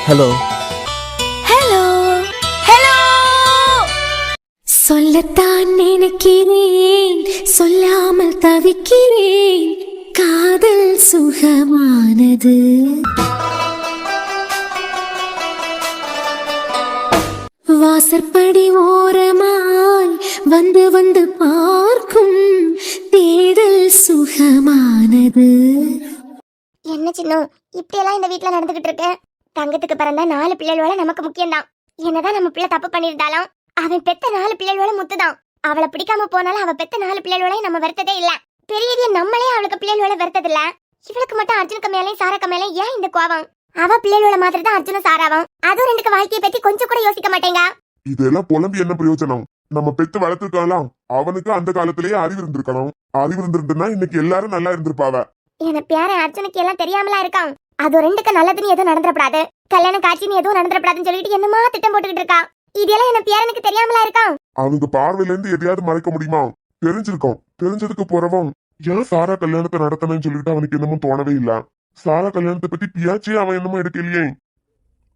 Hello hello hello. சொல்லத்தான் நினைக்கிறேன், சொல்லாமல் தவிக்கிறேன். காதல் சுகமானது. வாசற்படி ஓரமாய் வந்து வந்து பார்க்கும் தேடல் சுகமானது. என்ன சின்னம் இப்படியெல்லாம் இந்த வீட்டுல நடந்துகிட்டு இருக்கு? தங்கத்துக்கு பிறந்த 4 பிள்ளைகளோட நமக்கு முக்கியம்தான். என்னதான் நம்ம பிள்ளை தப்பு பண்ணிருந்தாலும் அவன் பெத்த 4 பிள்ளைகளோட முத்துதான். அவளை பிடிக்காம போனாலும் அவ பெத்த 4 பிள்ளைகளோட நம்ம வருத்ததே இல்ல. பெரிய நம்மளே அவளுக்கு பிள்ளைகளோட வருத்தது இல்ல. இவளுக்கு மட்டும் அர்ஜுனுக்கு மேலேயும் சாராக்கு மேலே ஏன் இந்த கோவம்? அவ பிள்ளைகளோட மாதிரி தான் அர்ஜுனும் சாராவும். அதுவும் ரெண்டுக்கு வாழ்க்கையை பத்தி கொஞ்சம் கூட யோசிக்க மாட்டேங்க. இதெல்லாம் புலம்பி என்ன பிரயோஜனம்? நம்ம பெத்து வளர்த்துருக்கலாம். அவனுக்கு அந்த காலத்திலேயே அறிவு இருந்திருக்கணும். அறிவு இருந்திருந்தா இன்னைக்கு எல்லாரும் நல்லா இருந்திருப்பாவ. என பேர அர்ஜுனுக்கு எல்லாம் தெரியாமலா இருக்கான். அது ரெண்டுக்கு நல்லதுன்னு எதுவும் நடந்துடப்படாது, கல்யாணம் காட்சின்னு எதுவும் நடந்துடப்படாதுன்னு சொல்லிட்டு என்னமா திட்டம் போட்டுக்கிட்டு இருக்கா. இதெல்லாம் என்ன பேரனுக்கு தெரியாமலா இருக்கான். அவங்க பார்வையில இருந்து எதையாவது மறைக்க முடியுமா? தெரிஞ்சிருக்கோம். தெரிஞ்சதுக்கு போறவன் ஏன் சாரா கல்யாணத்தை நடத்தணும்னு சொல்லிட்டு அவனுக்கு என்னமோ தோணவே இல்ல. சாரா கல்யாணத்தை பத்தி பியாச்சே அவன் என்னமோ எடுக்கலையே.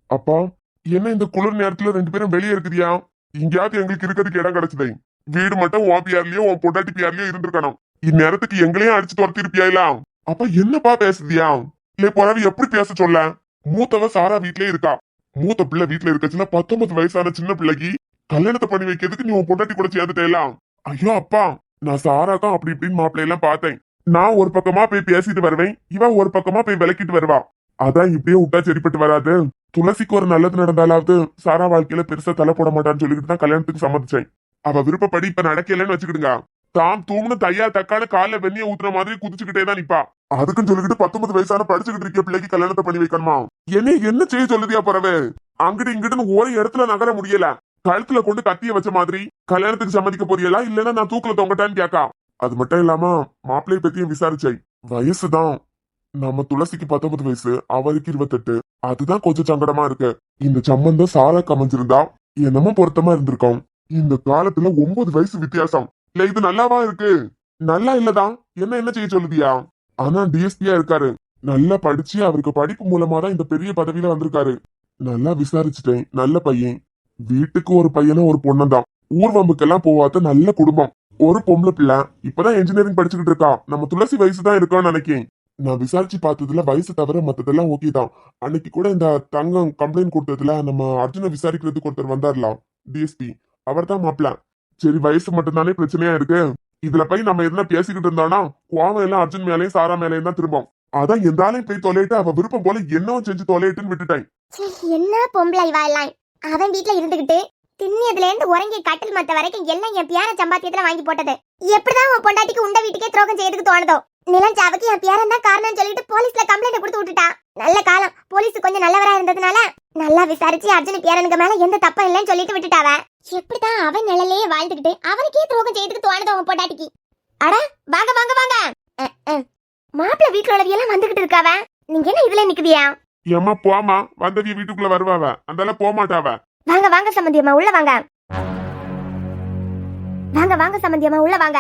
அப்பா என்ன இந்த குளிர் நேரத்துல 2 பேரும் வெளியே இருக்குதியா? இங்கேயாவது எங்களுக்கு இருக்கிறதுக்கு இடம் கிடைச்சதே. வீடு மட்டும் உன் பியார்லயோ உன் பொண்டாட்டி பியார்லயோ இருந்திருக்கணும். இந்நேரத்துக்கு எங்களையும் அடிச்சு துரத்தி இருப்பியா? அப்ப என்னப்பா பேசுதியா? இல்ல பிறவி எப்படி பேச சொல்ல? மூத்தவ சாரா வீட்லயே இருக்கா. மூத்த பிள்ளை வீட்டுல இருக்கச்சுன்னா 19 வயசான சின்ன பிள்ளைக்கு கல்யாணத்தை பண்ணி வைக்கிறதுக்கு நீ உன் பொண்டாட்டி கூட சேர்ந்துட்டேலாம். ஐயோ அப்பா, நான் சாராக்கும் அப்படி இப்படின்னு மாப்பிள்ளை எல்லாம் பார்த்தேன். நான் ஒரு பக்கமா போய் பேசிட்டு வருவேன், இவன் ஒரு பக்கமா போய் விளக்கிட்டு வருவா. அதான் இப்படியே விட்டா சரிப்பட்டு வராது. துளசிக்கு ஒரு நல்லது நடந்தாலாவது சாரா வாழ்க்கையில பெருசா தலை போட மாட்டான்னு சொல்லிட்டு தான் கல்யாணத்துக்கு சம்மதிச்சேன். அவ விருப்பப்படி இப்ப நடக்கலன்னு வச்சுக்கிடுங்க. தான் தூங்குன தையா தக்கான கால வெண்ணிய ஊத்துற மாதிரி குதிச்சுக்கிட்டே தான் நிப்பா. அதுக்குன்னு சொல்லிக்கிட்டு 19 வயசான படிச்சுக்கிட்டு இருக்க பிள்ளைக்கு கல்யாணத்தை பண்ணி வைக்கணுமா? என்ன செய்ய சொல்லுதியா பிறவே? அங்கிட்டு இங்கிட்டுன்னு ஒரு இடத்துல நகர முடியல. கழுத்துல கொண்டு கத்திய வச்ச மாதிரி கல்யாணத்துக்கு சம்மதிக்க போறியலா இல்லன்னா நான் தூக்கல தொங்கட்டான்னு கேக்கா. அது மட்டும் இல்லாம மாப்பிள்ளைய பத்தியும் விசாரிச்சேன். வயசுதான். நம்ம துளசிக்கு 19 வயசு, அவருக்கு 28. அதுதான் கொஞ்சம் சங்கடமா இருக்கு. இந்த சம்பந்தம் சாரா கமைஞ்சிருந்தா என்னமோ பொருத்தமா இருந்திருக்கும். இந்த காலத்துல 9 வயசு வித்தியாசம். இல்ல இது நல்லாவா இருக்கு? நல்லா இல்லதான். என்ன செய்ய சொல்லுதியா? ஆனா டிஎஸ்பியா இருக்காரு. நல்லா படிச்சு அவருக்கு படிப்பு மூலமா தான் இந்த பெரிய பதவியில வந்திருக்காரு. நல்லா விசாரிச்சுட்டேன். நல்ல பையன். வீட்டுக்கு ஒரு பையனும் ஒரு பொண்ணுதான். ஊர்வம்புக்கெல்லாம் போவாத நல்ல குடும்பம். ஒரு பொம்பளை பிள்ளை இப்பதான் இன்ஜினியரிங் படிச்சுக்கிட்டு இருக்கா. நம்ம துளசி வயசு தான் இருக்கான்னு நினைக்கேன். நான் விசாரிச்சு பார்த்ததுல வயசு தவிர மத்ததெல்லாம் ஓகே தான். அன்னைக்கு கூட இந்த தங்கம் கம்ப்ளைண்ட் கொடுத்ததுல நம்ம அர்ஜுனை விசாரிக்கிறதுக்கு ஒருத்தர் வந்தார்லாம், டிஎஸ்பி. அவர் தான் மாப்பிள்ள. சரி வயசு மட்டும்தானே பிரச்சனையா இருக்கு. இதுல போய் நம்ம எதுனா பேசிக்கிட்டு இருந்தோம்னா கோவம் எல்லாம் அர்ஜுன் மேலேயும் சாரா மேலேயும் தான் திரும்பும். அதான் எந்தாலையும் போய் தொலைட்டு அவ விருப்பம் போல என்னவும் செஞ்சு தொலைட்டுன்னு விட்டுட்டேன். என்ன பொம்பளை இவா எல்லாம்? அவன் வீட்டுல இருந்துகிட்டு திண்ணியதுல இருந்து உறங்கி கட்டில் மத்த வரைக்கும் எல்லாம் என் பியார சம்பாத்தியத்துல வாங்கி போட்டது. எப்படிதான் உன் பொண்டாட்டிக்கு உண்ட வீட்டுக்கே துரோகம் செய்யறதுக்கு தோணுதோ? நிலஞ்சாவுக்கு என் பேரன் தான் காரணம் சொல்லிட்டு போலீஸ்ல கம்ப்ளைண்ட் கொடுத்து விட்டுட்டா. நல்ல காலம், போலீஸ் கொஞ்சம் நல்லவரா இருந்ததுனால நல்லா விசாரிச்சு அர்ஜுன் பேரனுக்கு மேல எந்த தப்பம் இல்லைன்னு சொல்லிட்டு விட்டுட்டாவ. எப்படிதான் அவன் நிழலையே வாழ்ந்துகிட்டு அவனுக்கே துரோகம் செய்யறதுக்கு தோணுதோ உன் பொண்டாட்டிக்கு? அட வாங்க வாங்க வாங்க. மாப்பிள்ள வீட்டுல உள்ளவியெல்லாம் வந்துகிட்டு இருக்காவ. நீங்க என்ன இதுல நிக்குதியா? ஏமா போமா, வந்தவிய வீட்டுக்குள்ள வருவாவ, அந்தால போக மாட்டாவ. வாங்க வாங்க சம்பந்தியம்மா உள்ள வாங்க. வாங்க வாங்க சம்பந்தியம்மா உள்ள வாங்க.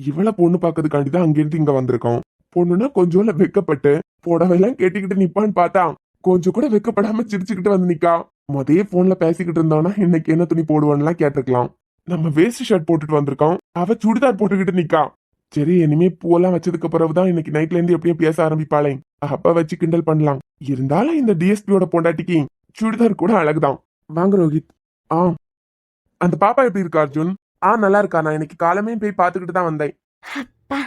இவள பொண்ணு பாக்கிறதுக்காண்டிதான் அங்கிருந்து இங்க வந்திருக்கோம். பொண்ணுன்னா கொஞ்சம் வெக்கப்பட்டு புடவையெல்லாம் கேட்டுக்கிட்டு நிப்பான்னு பார்த்தா கொஞ்சம் கூட வெக்கப்படாம சிரிச்சுக்கிட்டு வந்து நிக்கா. முதே போன்ல பேசிக்கிட்டு இருந்தோம்னா இன்னைக்கு என்ன துணி போடுவான்லாம் கேட்டிருக்கலாம். நம்ம வேஸ்ட் ஷர்ட் போட்டுட்டு வந்திருக்கோம், அவ சுடிதார் போட்டுக்கிட்டு நிக்கா. சரி இனிமே பூவெல்லாம் வச்சதுக்கு பிறகுதான் இன்னைக்கு நைட்ல இருந்து எப்படியும் பேச ஆரம்பிப்பாளே, அப்ப வச்சு கிண்டல் பண்ணலாம். இருந்தாலும் இந்த டிஎஸ்பியோட பொண்டாட்டிக்கு சுடிதார் கூட அழகுதான். வாங்க ரோஹித். அந்த பாப்பா எப்படி இருக்கா அர்ஜுன்? நல்லா இருக்கா. நான் இன்னைக்கு காலமே போய் பாத்துக்கிட்டு தான் வந்தேன். அப்பா,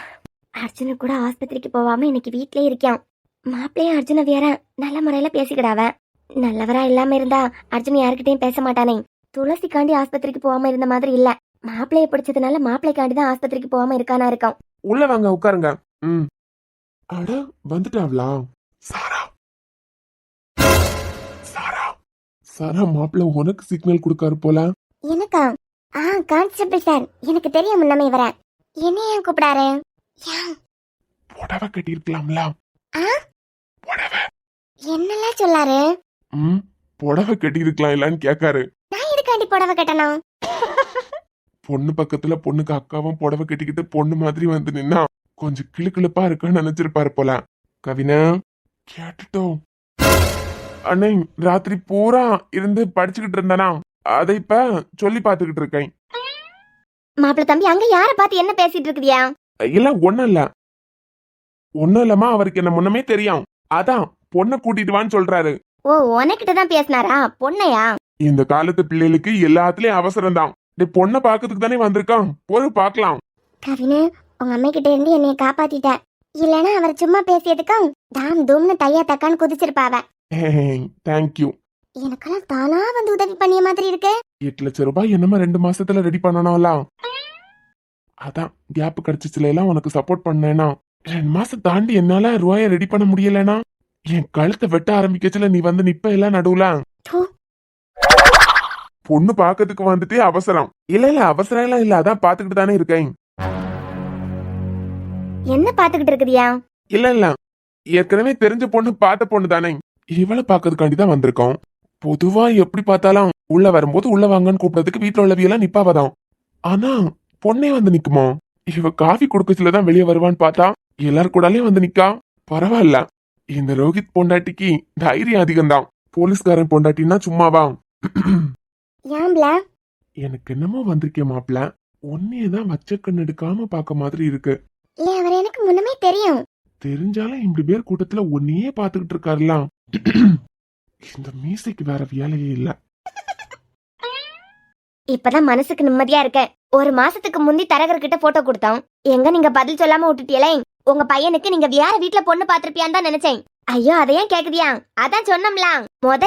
அர்ஜுன கூட ஆஸ்பத்திரிக்கு போவாம இன்னைக்கு வீட்லயே இருக்கான். மாப்பிள்ளையும் அர்ஜுன வேற நல்ல முறையில பேசிக்கிடாவ. நல்லவரா இல்லாம இருந்தா அர்ஜுன் யாருக்கிட்டையும் பேச மாட்டானே. துளசிக்காண்டி ஆஸ்பத்திரிக்கு போகாம இருந்த மாதிரி இல்ல. மாப்பிள்ளைய பிடிச்சதுனால மாப்பிள்ளைக்காண்டி தான் ஆஸ்பத்திரிக்கு போகாம இருக்கானா இருக்கும். உள்ள வாங்க உட்காருங்க. அட வந்துட்டாங்களா? சாரா சாரா சாரா மாப்பிள்ள உனக்கு சிக்னல் கொடுக்காரு போல. எனக்கா? கான்ஸ்டபிள் சார், எனக்கு தெரியும் முன்னமே வர. என்ன ஏன் கூப்பிடாரு? புடவை கட்டிருக்கலாம்ல. புடவை என்னெல்லாம் சொல்லாரு? புடவை கட்டிருக்கலாம் இல்லன்னு கேக்காரு. நான் எதுக்காண்டி புடவை கட்டணும்? பொண்ணு பக்கத்துல பொண்ணுக்கு அக்காவும் புடவை கட்டிக்கிட்டு பொண்ணு மாதிரி வந்து நின்னா கொஞ்சம் கிளுக்கிழுப்பா இருக்குன்னு நினைச்சிருப்பாரு போல. கவினா கேட்டுட்டோம். அண்ணே ராத்திரி பூரா இருந்து படிச்சுக்கிட்டு இருந்தனா அதை இப்ப சொல்லி பாத்துக்கிட்டு இருக்கேன். மாப்பிள்ள தம்பி அங்க யார பார்த்து என்ன பேசிட்டு இருக்குதியா? இல்ல ஒண்ணும் இல்லம்மா, அவருக்கு என்ன முன்னமே தெரியும். அதான் பொண்ணை கூட்டிட்டு வான்னு சொல்றாரு. ஓ, உனக்கிட்ட தான் பேசினாரா? பொண்ணையா? இந்த காலத்து பிள்ளைகளுக்கு எல்லாத்துலயும் அவசரம் தான். பொண்ணை பாக்கிறதுக்கு தானே வந்திருக்கான், ஒரு பாக்கலாம். கவினு, உங்க அம்மா கிட்ட இருந்து என்னைய காப்பாத்திட்ட. இல்லனா அவர் சும்மா பேசியதுக்கும் தாம் தூம்னு தையா தக்கான்னு குதிச்சிருப்பாவ. தேங்க்யூ. எனக்கெல்லாம் தானா வந்து உதவி பண்ணிய மாதிரி இருக்கு. 8 லட்சம் ரூபாய் என்னமா 2 மாசத்துல ரெடி பண்ணணும்லாம். அதான் கேப் கிடைச்சிச்சுல எல்லாம் உனக்கு சப்போர்ட் பண்ணேனா. 2 மாசம் தாண்டி என்னால ரூபாய ரெடி பண்ண முடியலனா என் கழுத்தை வெட்ட ஆரம்பிக்கச்சுல நீ வந்து நிப்ப எல்லாம் நடுவுல. பொண்ணு பாக்கிறதுக்கு வந்துட்டு அவசரம் இல்ல அவசரம் எல்லாம் இல்ல, அதான் பாத்துக்கிட்டு தானே இருக்கேன். என்ன பாத்துக்கிட்டு இருக்குதியா? இல்ல ஏற்கனவே தெரிஞ்ச பொண்ணு பார்த்த பொண்ணு தானே, இவளை பாக்கிறதுக்காண்டிதான் வந்திருக்கோம். பொதுவா எப்படி பார்த்தாலும் உள்ள வரும்போது உள்ள வாங்கன்னு கூப்பிடறதுக்கு வீட்டுல உள்ளவியெல்லாம் நிப்பாவதான். ஆனா பொண்ணே வந்து நிக்குமா? இவ காஃபி குடுக்கச்சுலதான் வெளியே வருவான்னு பார்த்தா எல்லாரும் கூடாலே வந்து நிக்கா. பரவாயில்ல, இந்த ரோஹித் பொண்டாட்டிக்கு தைரியம் அதிகம்தான். போலீஸ்காரன் பொண்டாட்டின்னா சும்மாவா? எனக்கு என்னமோ வந்திருக்கேன் மாப்பிள்ள, உன்னையதான் வச்ச கண்ணு எடுக்காம பாக்க மாதிரி இருக்கு. அவர் எனக்கு முன்னமே தெரியும். தெரிஞ்சாலும் இப்படி பேர் கூட்டத்துல ஒன்னையே பாத்துக்கிட்டு இருக்காருலாம். இந்த மீசைக்கு வேற வேலையே இல்ல. இப்பதான் மனசுக்கு நிம்மதியா இருக்க. ஒரு மாசத்துக்கு முந்தி தரகர்கிட்ட போட்டோ கொடுத்தோம். எங்க நீங்க பதில் சொல்லாம விட்டுட்டீங்களே. உங்க பையனுக்கு நீங்க வேற வீட்டுல பொண்ணு பாத்திருப்பியான்னு தான் நினைச்சேன். ஐயோ, அதையும் கேக்குதியா? அதான் சொன்னோம்ல,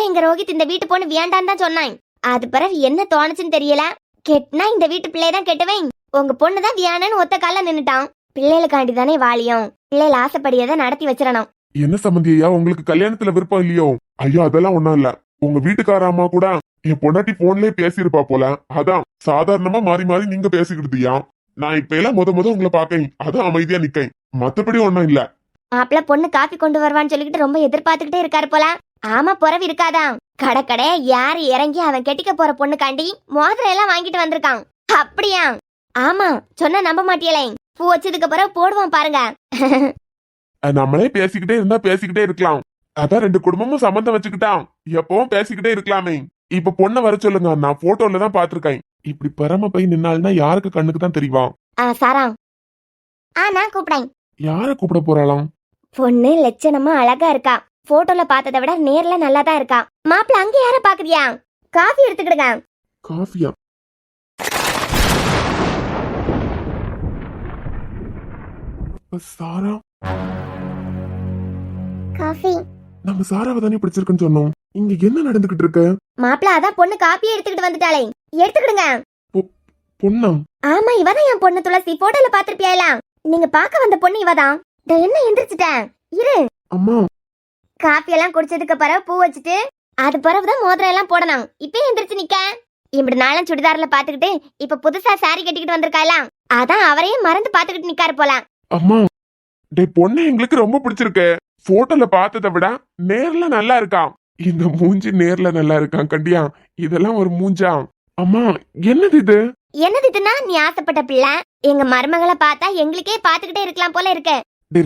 எங்க ரோஹித் இந்த வீட்டு பொண்ணு வேண்டான்னு தான் சொன்னான். அது பிறகு என்ன தோணுச்சுன்னு தெரியல. கெட்னா இந்த வீட்டு பிள்ளைதான் கெட்டுவேன், உங்க பொண்ணுதான் வியானன்னு ஒத்த கால நின்னுட்டான். பிள்ளைகளுக்காண்டி தானே வாலியம். பிள்ளைகள் ஆசைப்படியதை நடத்தி வச்சிடணும். என்ன சம்பந்தியா, உங்களுக்கு கல்யாணத்துல விருப்பம் இல்லையோ? ஐயோ அதெல்லாம் ஒண்ணும் இல்ல. உங்க வீட்டுக்கார அம்மா கூட என் பொண்டாட்டி போன்லயே பேசியிருப்பா போல, அதான் சாதாரணமா மாறி மாறி நீங்க பேசிக்கிட்டுதியா. நான் இப்ப எல்லாம் முத உங்களை பாக்கேன், அதான் அமைதியா நிக்கேன். மத்தபடி ஒண்ணும் இல்ல. மாப்பிள்ள பொண்ணு காப்பி கொண்டு வருவான்னு சொல்லிக்கிட்டு ரொம்ப எதிர்பார்த்துக்கிட்டே இருக்காரு போல. ஆமா, புறவு இருக்காதா? கடை யாரு இறங்கி அவன் கெட்டிக்க போற பொண்ணுக்காண்டி மோதிரம் எல்லாம் வாங்கிட்டு வந்திருக்கான். அப்படியா? ஆமா, சொன்னா நம்ப மாட்டியலே. பூ வச்சதுக்கு பிறகு போடுவான் பாருங்க. நம்மளே பேசிக்கிட்டே இருந்தா பேசிக்கிட்டே இருக்கலாம். அதான் 2 குடும்பமும் சம்பந்தம் வச்சுக்கிட்டான், எப்பவும் பேசிக்கிட்டே இருக்கலாமே. இப்ப பொண்ணை வர சொல்லுங்க, நான் போட்டோல தான் பாத்திருக்கேன். இப்படி பரம போய் நின்னால்னா யாருக்கு கண்ணுக்கு தான் தெரியும். சாரா, நான் கூப்பிடேன். யார கூப்பிட போறாளாம்? பொண்ணு லட்சணமா அழகா இருக்கா. போட்டோல பார்த்ததை விட நேர்ல நல்லா தான் இருக்கா. மாப்பிள்ள அங்க யார பாக்குறியா? காஃபி எடுத்துக்கிடுங்க. காஃபியா? சாரா, காஃபி. நம்ம சாராவை தானே பிடிச்சிருக்குன்னு சொன்னோம். இங்க என்ன நடந்துகிட்டு இருக்கு? மாப்பிள்ள அதான் பொண்ணு காப்பியே எடுத்துக்கிட்டு வந்துட்டாளே, எடுத்துக்கிடுங்க. பொண்ணா? ஆமா, இவதான் என் பொண்ணு துளசி. போட்டோல பாத்திருப்பியா? நீங்க பாக்க வந்த பொண்ணு இவதான். என்ன எந்திரிச்சிட்டேன் இரு. அம்மா, காப்பி எல்லாம் குடிச்சதுக்கு பிறகு பூ வச்சுட்டு அது பிறகுதான் மோதிரம் எல்லாம் போடணும். இப்ப எந்திரிச்சு நிக்க. இப்படி நாளும் சுடிதார்ல பாத்துக்கிட்டு இப்ப புதுசா சாரி கட்டிக்கிட்டு வந்திருக்காலாம். அதான் அவரையும் மறந்து பாத்துக்கிட்டு நிக்காரு போல. அம்மா, பொண்ணு எங்களுக்கு ரொம்ப பிடிச்சிருக்கு. போட்டோல பார்த்ததை விட நேர்ல நல்லா இருக்கா. இந்த மூஞ்சி நேர்ல நல்லா இருக்கான் கண்டியா. இதெல்லாம் ஒரு மூஞ்சா? அம்மா, என்னது இது? என்னது இதுன்னா, நீ ஆசைப்பட்ட பிள்ளை எங்க மருமகளை பார்த்தா எங்களுக்கே பாத்துக்கிட்டே இருக்கலாம் போல இருக்கு.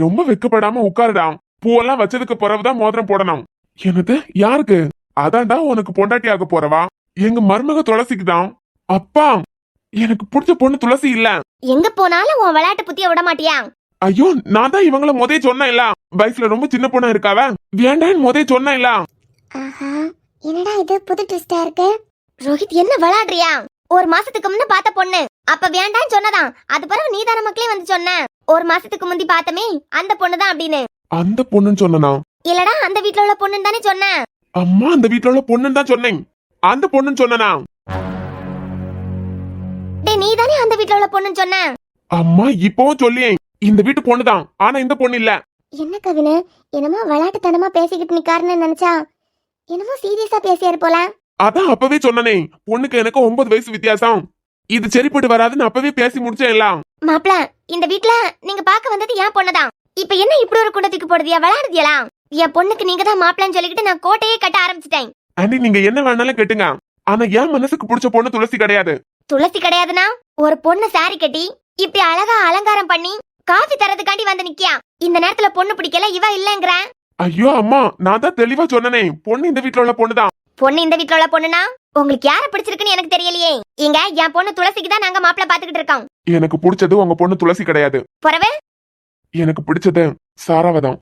ரொம்ப வெக்கப்படாம உட்காருடா. பூவெல்லாம் வச்சதுக்கு பிறகுதான் மோதிரம் போடணும். என்னது? யாருக்கு? அதான்டா உனக்கு பொண்டாட்டி ஆக போறவா, எங்க மருமக துளசிக்குதான். அப்பா, எனக்கு பிடிச்ச பொண்ணு துளசி இல்ல. எங்க போனாலும் உன் விளையாட்டு புத்திய விட மாட்டியா? ஐயோ, நான் தான் இவங்கள முதே சொன்னேன் இல்ல, வயசுல ரொம்ப சின்ன பொண்ணா இருக்காவ, வேண்டான்னு முதே சொன்னேன் இல்ல. என்னடா இது புது ட்விஸ்டா இருக்கு? ரோஹித், என்ன விளையாடுறியா? ஒரு மாசத்துக்கு முன்ன பார்த்த பொண்ணு அப்ப வேண்டான்னு சொன்னதான். அது பிறகு நீதான மக்களே வந்து சொன்ன, ஒரு மாசத்துக்கு முந்தி பார்த்தமே அந்த பொண்ணுதான் அப்படின்னு. அந்த பொண்ணுன்னு சொன்னா? இல்லடா, அந்த வீட்ல உள்ள பொண்ணுன்னு தானே சொன்ன. அம்மா, அந்த வீட்ல உள்ள பொண்ணுன்னு தான் சொன்னேன். அந்த பொண்ணுன்னு சொன்னா? டேய், நீ தானே அந்த வீட்ல உள்ள பொண்ணுன்னு சொன்ன. அம்மா, இப்பவும் சொல்லியேன், இந்த வீட்டு பொண்ணுதான், ஆனா இந்த பொண்ணு இல்ல. என்ன கவினு, என்னமோ விளையாட்டுத்தனமா பேசிக்கிட்டு நிக்காருன்னு நினைச்சா என்னமோ சீரியஸா பேசியாரு போல. அதான் அப்பவே சொன்னனே, பொண்ணுக்கு எனக்கு 9 வயசு வித்தியாசம். இது சரிப்பட்டு வராதுன்னு அப்பவே பேசி முடிச்சேன் எல்லாம். மாப்ள, இந்த வீட்ல நீங்க பாக்க வந்தது என் பொண்ணுதான். இப்ப என்ன இப்படி ஒரு குண்டத்துக்கு போடுதியா? விளையாடுதியா? என் பொண்ணுக்கு நீங்க தான் மாப்பிளன்னு சொல்லிக்கிட்டு நான் கோட்டையே கட்ட ஆரம்பிச்சிட்டேன். ஆண்டி, நீங்க என்ன வேணாலும் கேட்டுங்க, ஆனா என் மனசுக்கு பிடிச்ச பொண்ணு துளசி கிடையாது. துளசி கிடையாதுன்னா ஒரு பொண்ணு சாரி கட்டி இப்படி அழகா அலங்காரம் பண்ணி காஃபி தரதுக்காண்டி வந்து நிக்கியா. இந்த நேரத்துல பொண்ணு பிடிக்கல இவ இல்லங்கற. ஐயோ அம்மா, நான் தான் தெளிவா சொன்னனே, பொண்ணு இந்த வீட்ல உள்ள பொண்ணுதான். பொண்ணு இந்த வீட்ல உள்ள பொண்ணுனா உங்களுக்கு யார பிடிச்சிருக்குன்னு எனக்கு தெரியலையே. இங்க என் பொண்ணு துளசிக்கு தான் நாங்க மாப்பிள்ளை பாத்துக்கிட்டு இருக்கோம். எனக்கு பிடிச்சது உங்க பொண்ணு துளசி கிடையாது. புறவே எனக்கு பிடிச்சது சாராவதான்.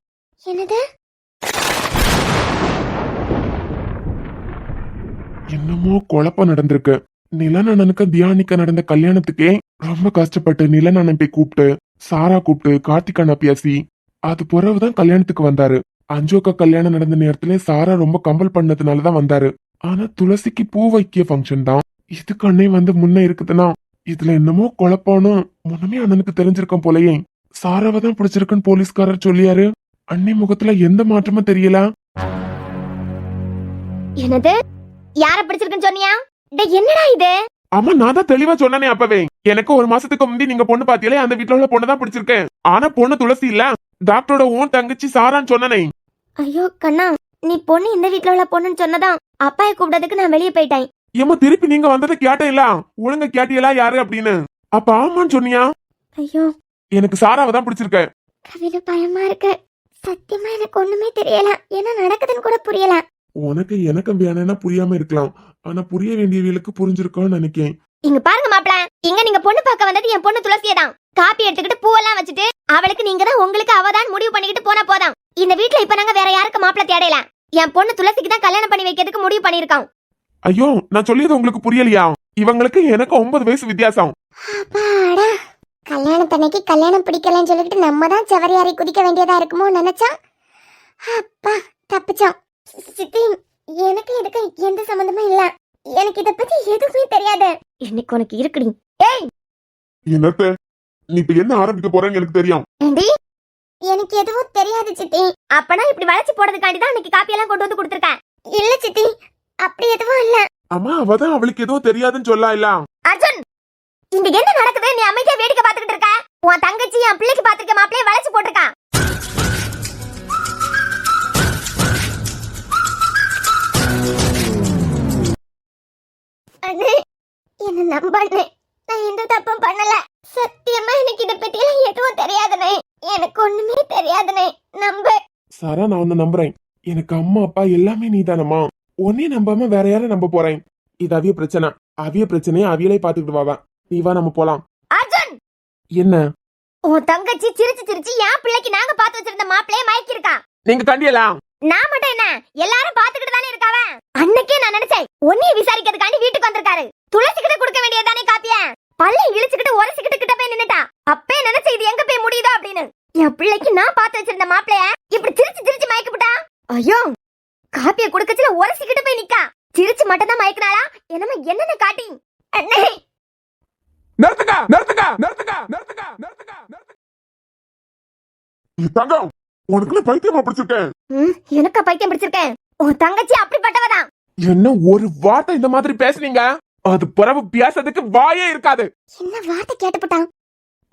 என்னது? என்னமோ குழப்பம் நடந்திருக்கு. நிலநனனுக்கு தியானிக்க நடந்த கல்யாணத்துக்கே ரொம்ப கஷ்டப்பட்டு நிலநனன் போய் கூப்பிட்டு, சாரா கூப்பிட்டு, கார்த்திகானா பேசி, அது பிறகுதான் கல்யாணத்துக்கு வந்தாரு. அஞ்சோக்கா கல்யாணம் நடந்த நேரத்துல சாரா ரொம்ப கம்பல் பண்ணதுனாலதான் வந்தாரு. ஆனா துளசிக்கு பூ வைக்கிய ஃபங்க்ஷன் தான். இதுக்கு அண்ணே வந்து முன்ன இருக்குதுன்னா இதுல என்னமோ குழப்பம்னு முன்னமே அண்ணனுக்கு தெரிஞ்சிருக்கும் போலயே. சாராவை தான் பிடிச்சிருக்குன்னு போலீஸ்காரர் சொல்லியாரு. அண்ணே முகத்துல எந்த மாற்றமும் தெரியல. என்னது? யார பிடிச்சிருக்குன்னு சொன்னியா? டேய் என்னடா இது? ஆமா, நான் தான் தெளிவா சொன்னனே அப்பவே. எனக்கு ஒரு மாசத்துக்கு முந்தி நீங்க பொண்ணு பாத்தியலே, அந்த வீட்டுல உள்ள பொண்ணு தான் பிடிச்சிருக்கு. ஆனா பொண்ணு துளசி இல்ல, டாக்டரோட ஓன் தங்கச்சி சாரான்னு சொன்னனே. ஐயோ கண்ணா, நீ பொண்ணு இந்த வீட்ல உள்ள பொண்ணுன்னு சொன்னதான் அப்பாயை கூப்பிட்டதுக்கு நான் வெளியே போயிட்டேன். ஏமா திருப்பி நீங்க வந்ததை கேட்டேன்ல, ஒழுங்கா கேட்டியலா யாரு அப்படின்னு? அப்ப ஆமான்னு சொன்னியா? ஐயோ எனக்கு சாராவை தான் பிடிச்சிருக்கு. கவில பயமா இருக்கு. சத்தியமா எனக்கு ஒண்ணுமே தெரியல, என்ன நடக்குதுன்னு கூட புரியல. உனக்கு எனக்கு வேணும்னா புரியாம இருக்கலாம், ஆனா புரிய வேண்டியவங்களுக்கு புரிஞ்சிருக்கோன்னு நினைக்கேன். இங்க பாருங்க மாப்பிள, இங்க நீங்க பொண்ணு பார்க்க வந்தது என் பொண்ணு துளசியை தான். காப்பி எடுத்துக்கிட்டு பூவெல்லாம் வச்சுட்டு அவளுக்கு நீங்க தான் உங்களுக்கு அவதான் முடிவு பண்ணிக்கிட்டு போனா போதும். இந்த வீட்ல இப்ப நாங்க வேற யாருக்கு மாப்பிள தேடல. என் பொண்ணு துளசிக்கு தான் கல்யாணம் பண்ணி வைக்கிறதுக்கு முடிவு பண்ணிருக்கோம். ஐயோ, நான் சொல்லியது உங்களுக்கு புரியலையா? இவங்களுக்கு எனக்கு 9 வயசு வித்தியாசம். அப்பாடா, கல்யாணத்தன்னைக்கு கல்யாணம் பிடிக்கலன்னு சொல்லிட்டு நம்ம தான் செவரியாரை குதிக்க வேண்டியதா இருக்குமோ நினைச்சா. அப்பா தப்பிச்சோம். சித்தி, எனக்கு இதுக்கு எந்த சம்பந்தமும் இல்ல. எனக்கு இத பத்தி எதுவுமே தெரியாது. எனக்கு உனக்கு இருக்குடி. ஏய் என்னத்த நீ இப்ப என்ன ஆரம்பிக்க போறேன்னு எனக்கு தெரியும். ஏண்டி? எனக்கு எதுவும் தெரியாது சித்தி. அப்பனா இப்படி வளைச்சு போடுறதுக்காண்டி தான் அன்னைக்கு காப்பி எல்லாம் கொண்டு வந்து கொடுத்திருக்கேன். இல்ல சித்தி, அப்படி எதுவும் இல்ல. அம்மா, அவதான் அவளுக்கு ஏதோ தெரியாதுன்னு சொல்லா இல்ல. அர்ஜுன், இங்க என்ன நடக்குது? நீ அமைதியா வேடிக்கை பார்த்துக்கிட்டு இருக்க. உன் தங்கச்சி என் பிள்ளைக்கு பாத்துக்க மாப்பிளைய வளைச்சு போட்டிருக்கா. அண்ணே, என்ன நம்பண்ணே, நான் எந்த தப்பும் பண்ணல. சத்தியமா எனக்கு இத பத்தி எல்லாம் எதுவும் தெரியாதுனே. எனக்கு ஒண்ணுமே தெரியாதுனே, நம்பு. சாரா, நான் உன்னை நம்புறேன். எனக்கு அம்மா அப்பா எல்லாமே நீதானம்மா. உன்னே நம்பாம வேற யாரை நம்ப போறேன்? இது அவிய பிரச்சனை. அவிய பிரச்சனையை அவியலே பாத்துக்கிட்டு வாவா. நீ வா, நம்ம போலாம். அர்ஜுன், என்ன? உன் தங்கச்சி சிரிச்சு சிரிச்சு என் பிள்ளைக்கு நாங்க பாத்து வச்சிருந்த மாப்பிளைய மயக்கி இருக்கா. நீங்க கண்டியலா? நான் மட்டும் என்ன, எல்லாரும் பாத்துக்கிட்டு தானே இருக்காவ. அன்னைக்கே நான் நினைச்சேன் உன்னைய விசாரிக்கிறதுக்காண்டி வீட்டுக்கு வந்திருக்காரு. துளசி கிட்ட கொடுக்க வேண்டியதானே காப்பிய. பல்லை இழிச்சுக்கிட்டு உரசிக்கிட்டு கிட்ட போய் நின்னுட்டா. அப்பே நினைச்ச இது எங்க போய் முடியுதோ அப்படின்னு. என் பிள்ளைக்கு நான் பாத்து வச்சிருந்த மாப்பிளைய இப்படி சிரிச்சு சிரிச்சு மயக்கிவிட்டா. ஐயோ, காப்பிய குடுக்கச்சுல உரசிக்கிட்டு போய் நிக்கா. சிரிச்சு மட்டும் தான் மயக்கினாளா? என்னமா என்னன்னு காட்டி. அண்ணே, நிறுத்துங்க, நிறுத்துங்க, நிறுத்துங்க, நிறுத்துங்க, நிறுத்துங்க, நிறுத்துங்க. தங்கம், உனக்குள்ள பைத்தியமா பிடிச்சிருக்கேன். எனக்கா பைத்தியம் பிடிச்சிருக்கேன்? உன் தங்கச்சி அப்படிப்பட்டவதான். என்ன ஒரு வார்த்தை இந்த மாதிரி பேசுனீங்க? அது பிறகு பேசுறதுக்கு வாயே இருக்காது. என்ன வார்த்தை கேட்டுப்பட்டான்?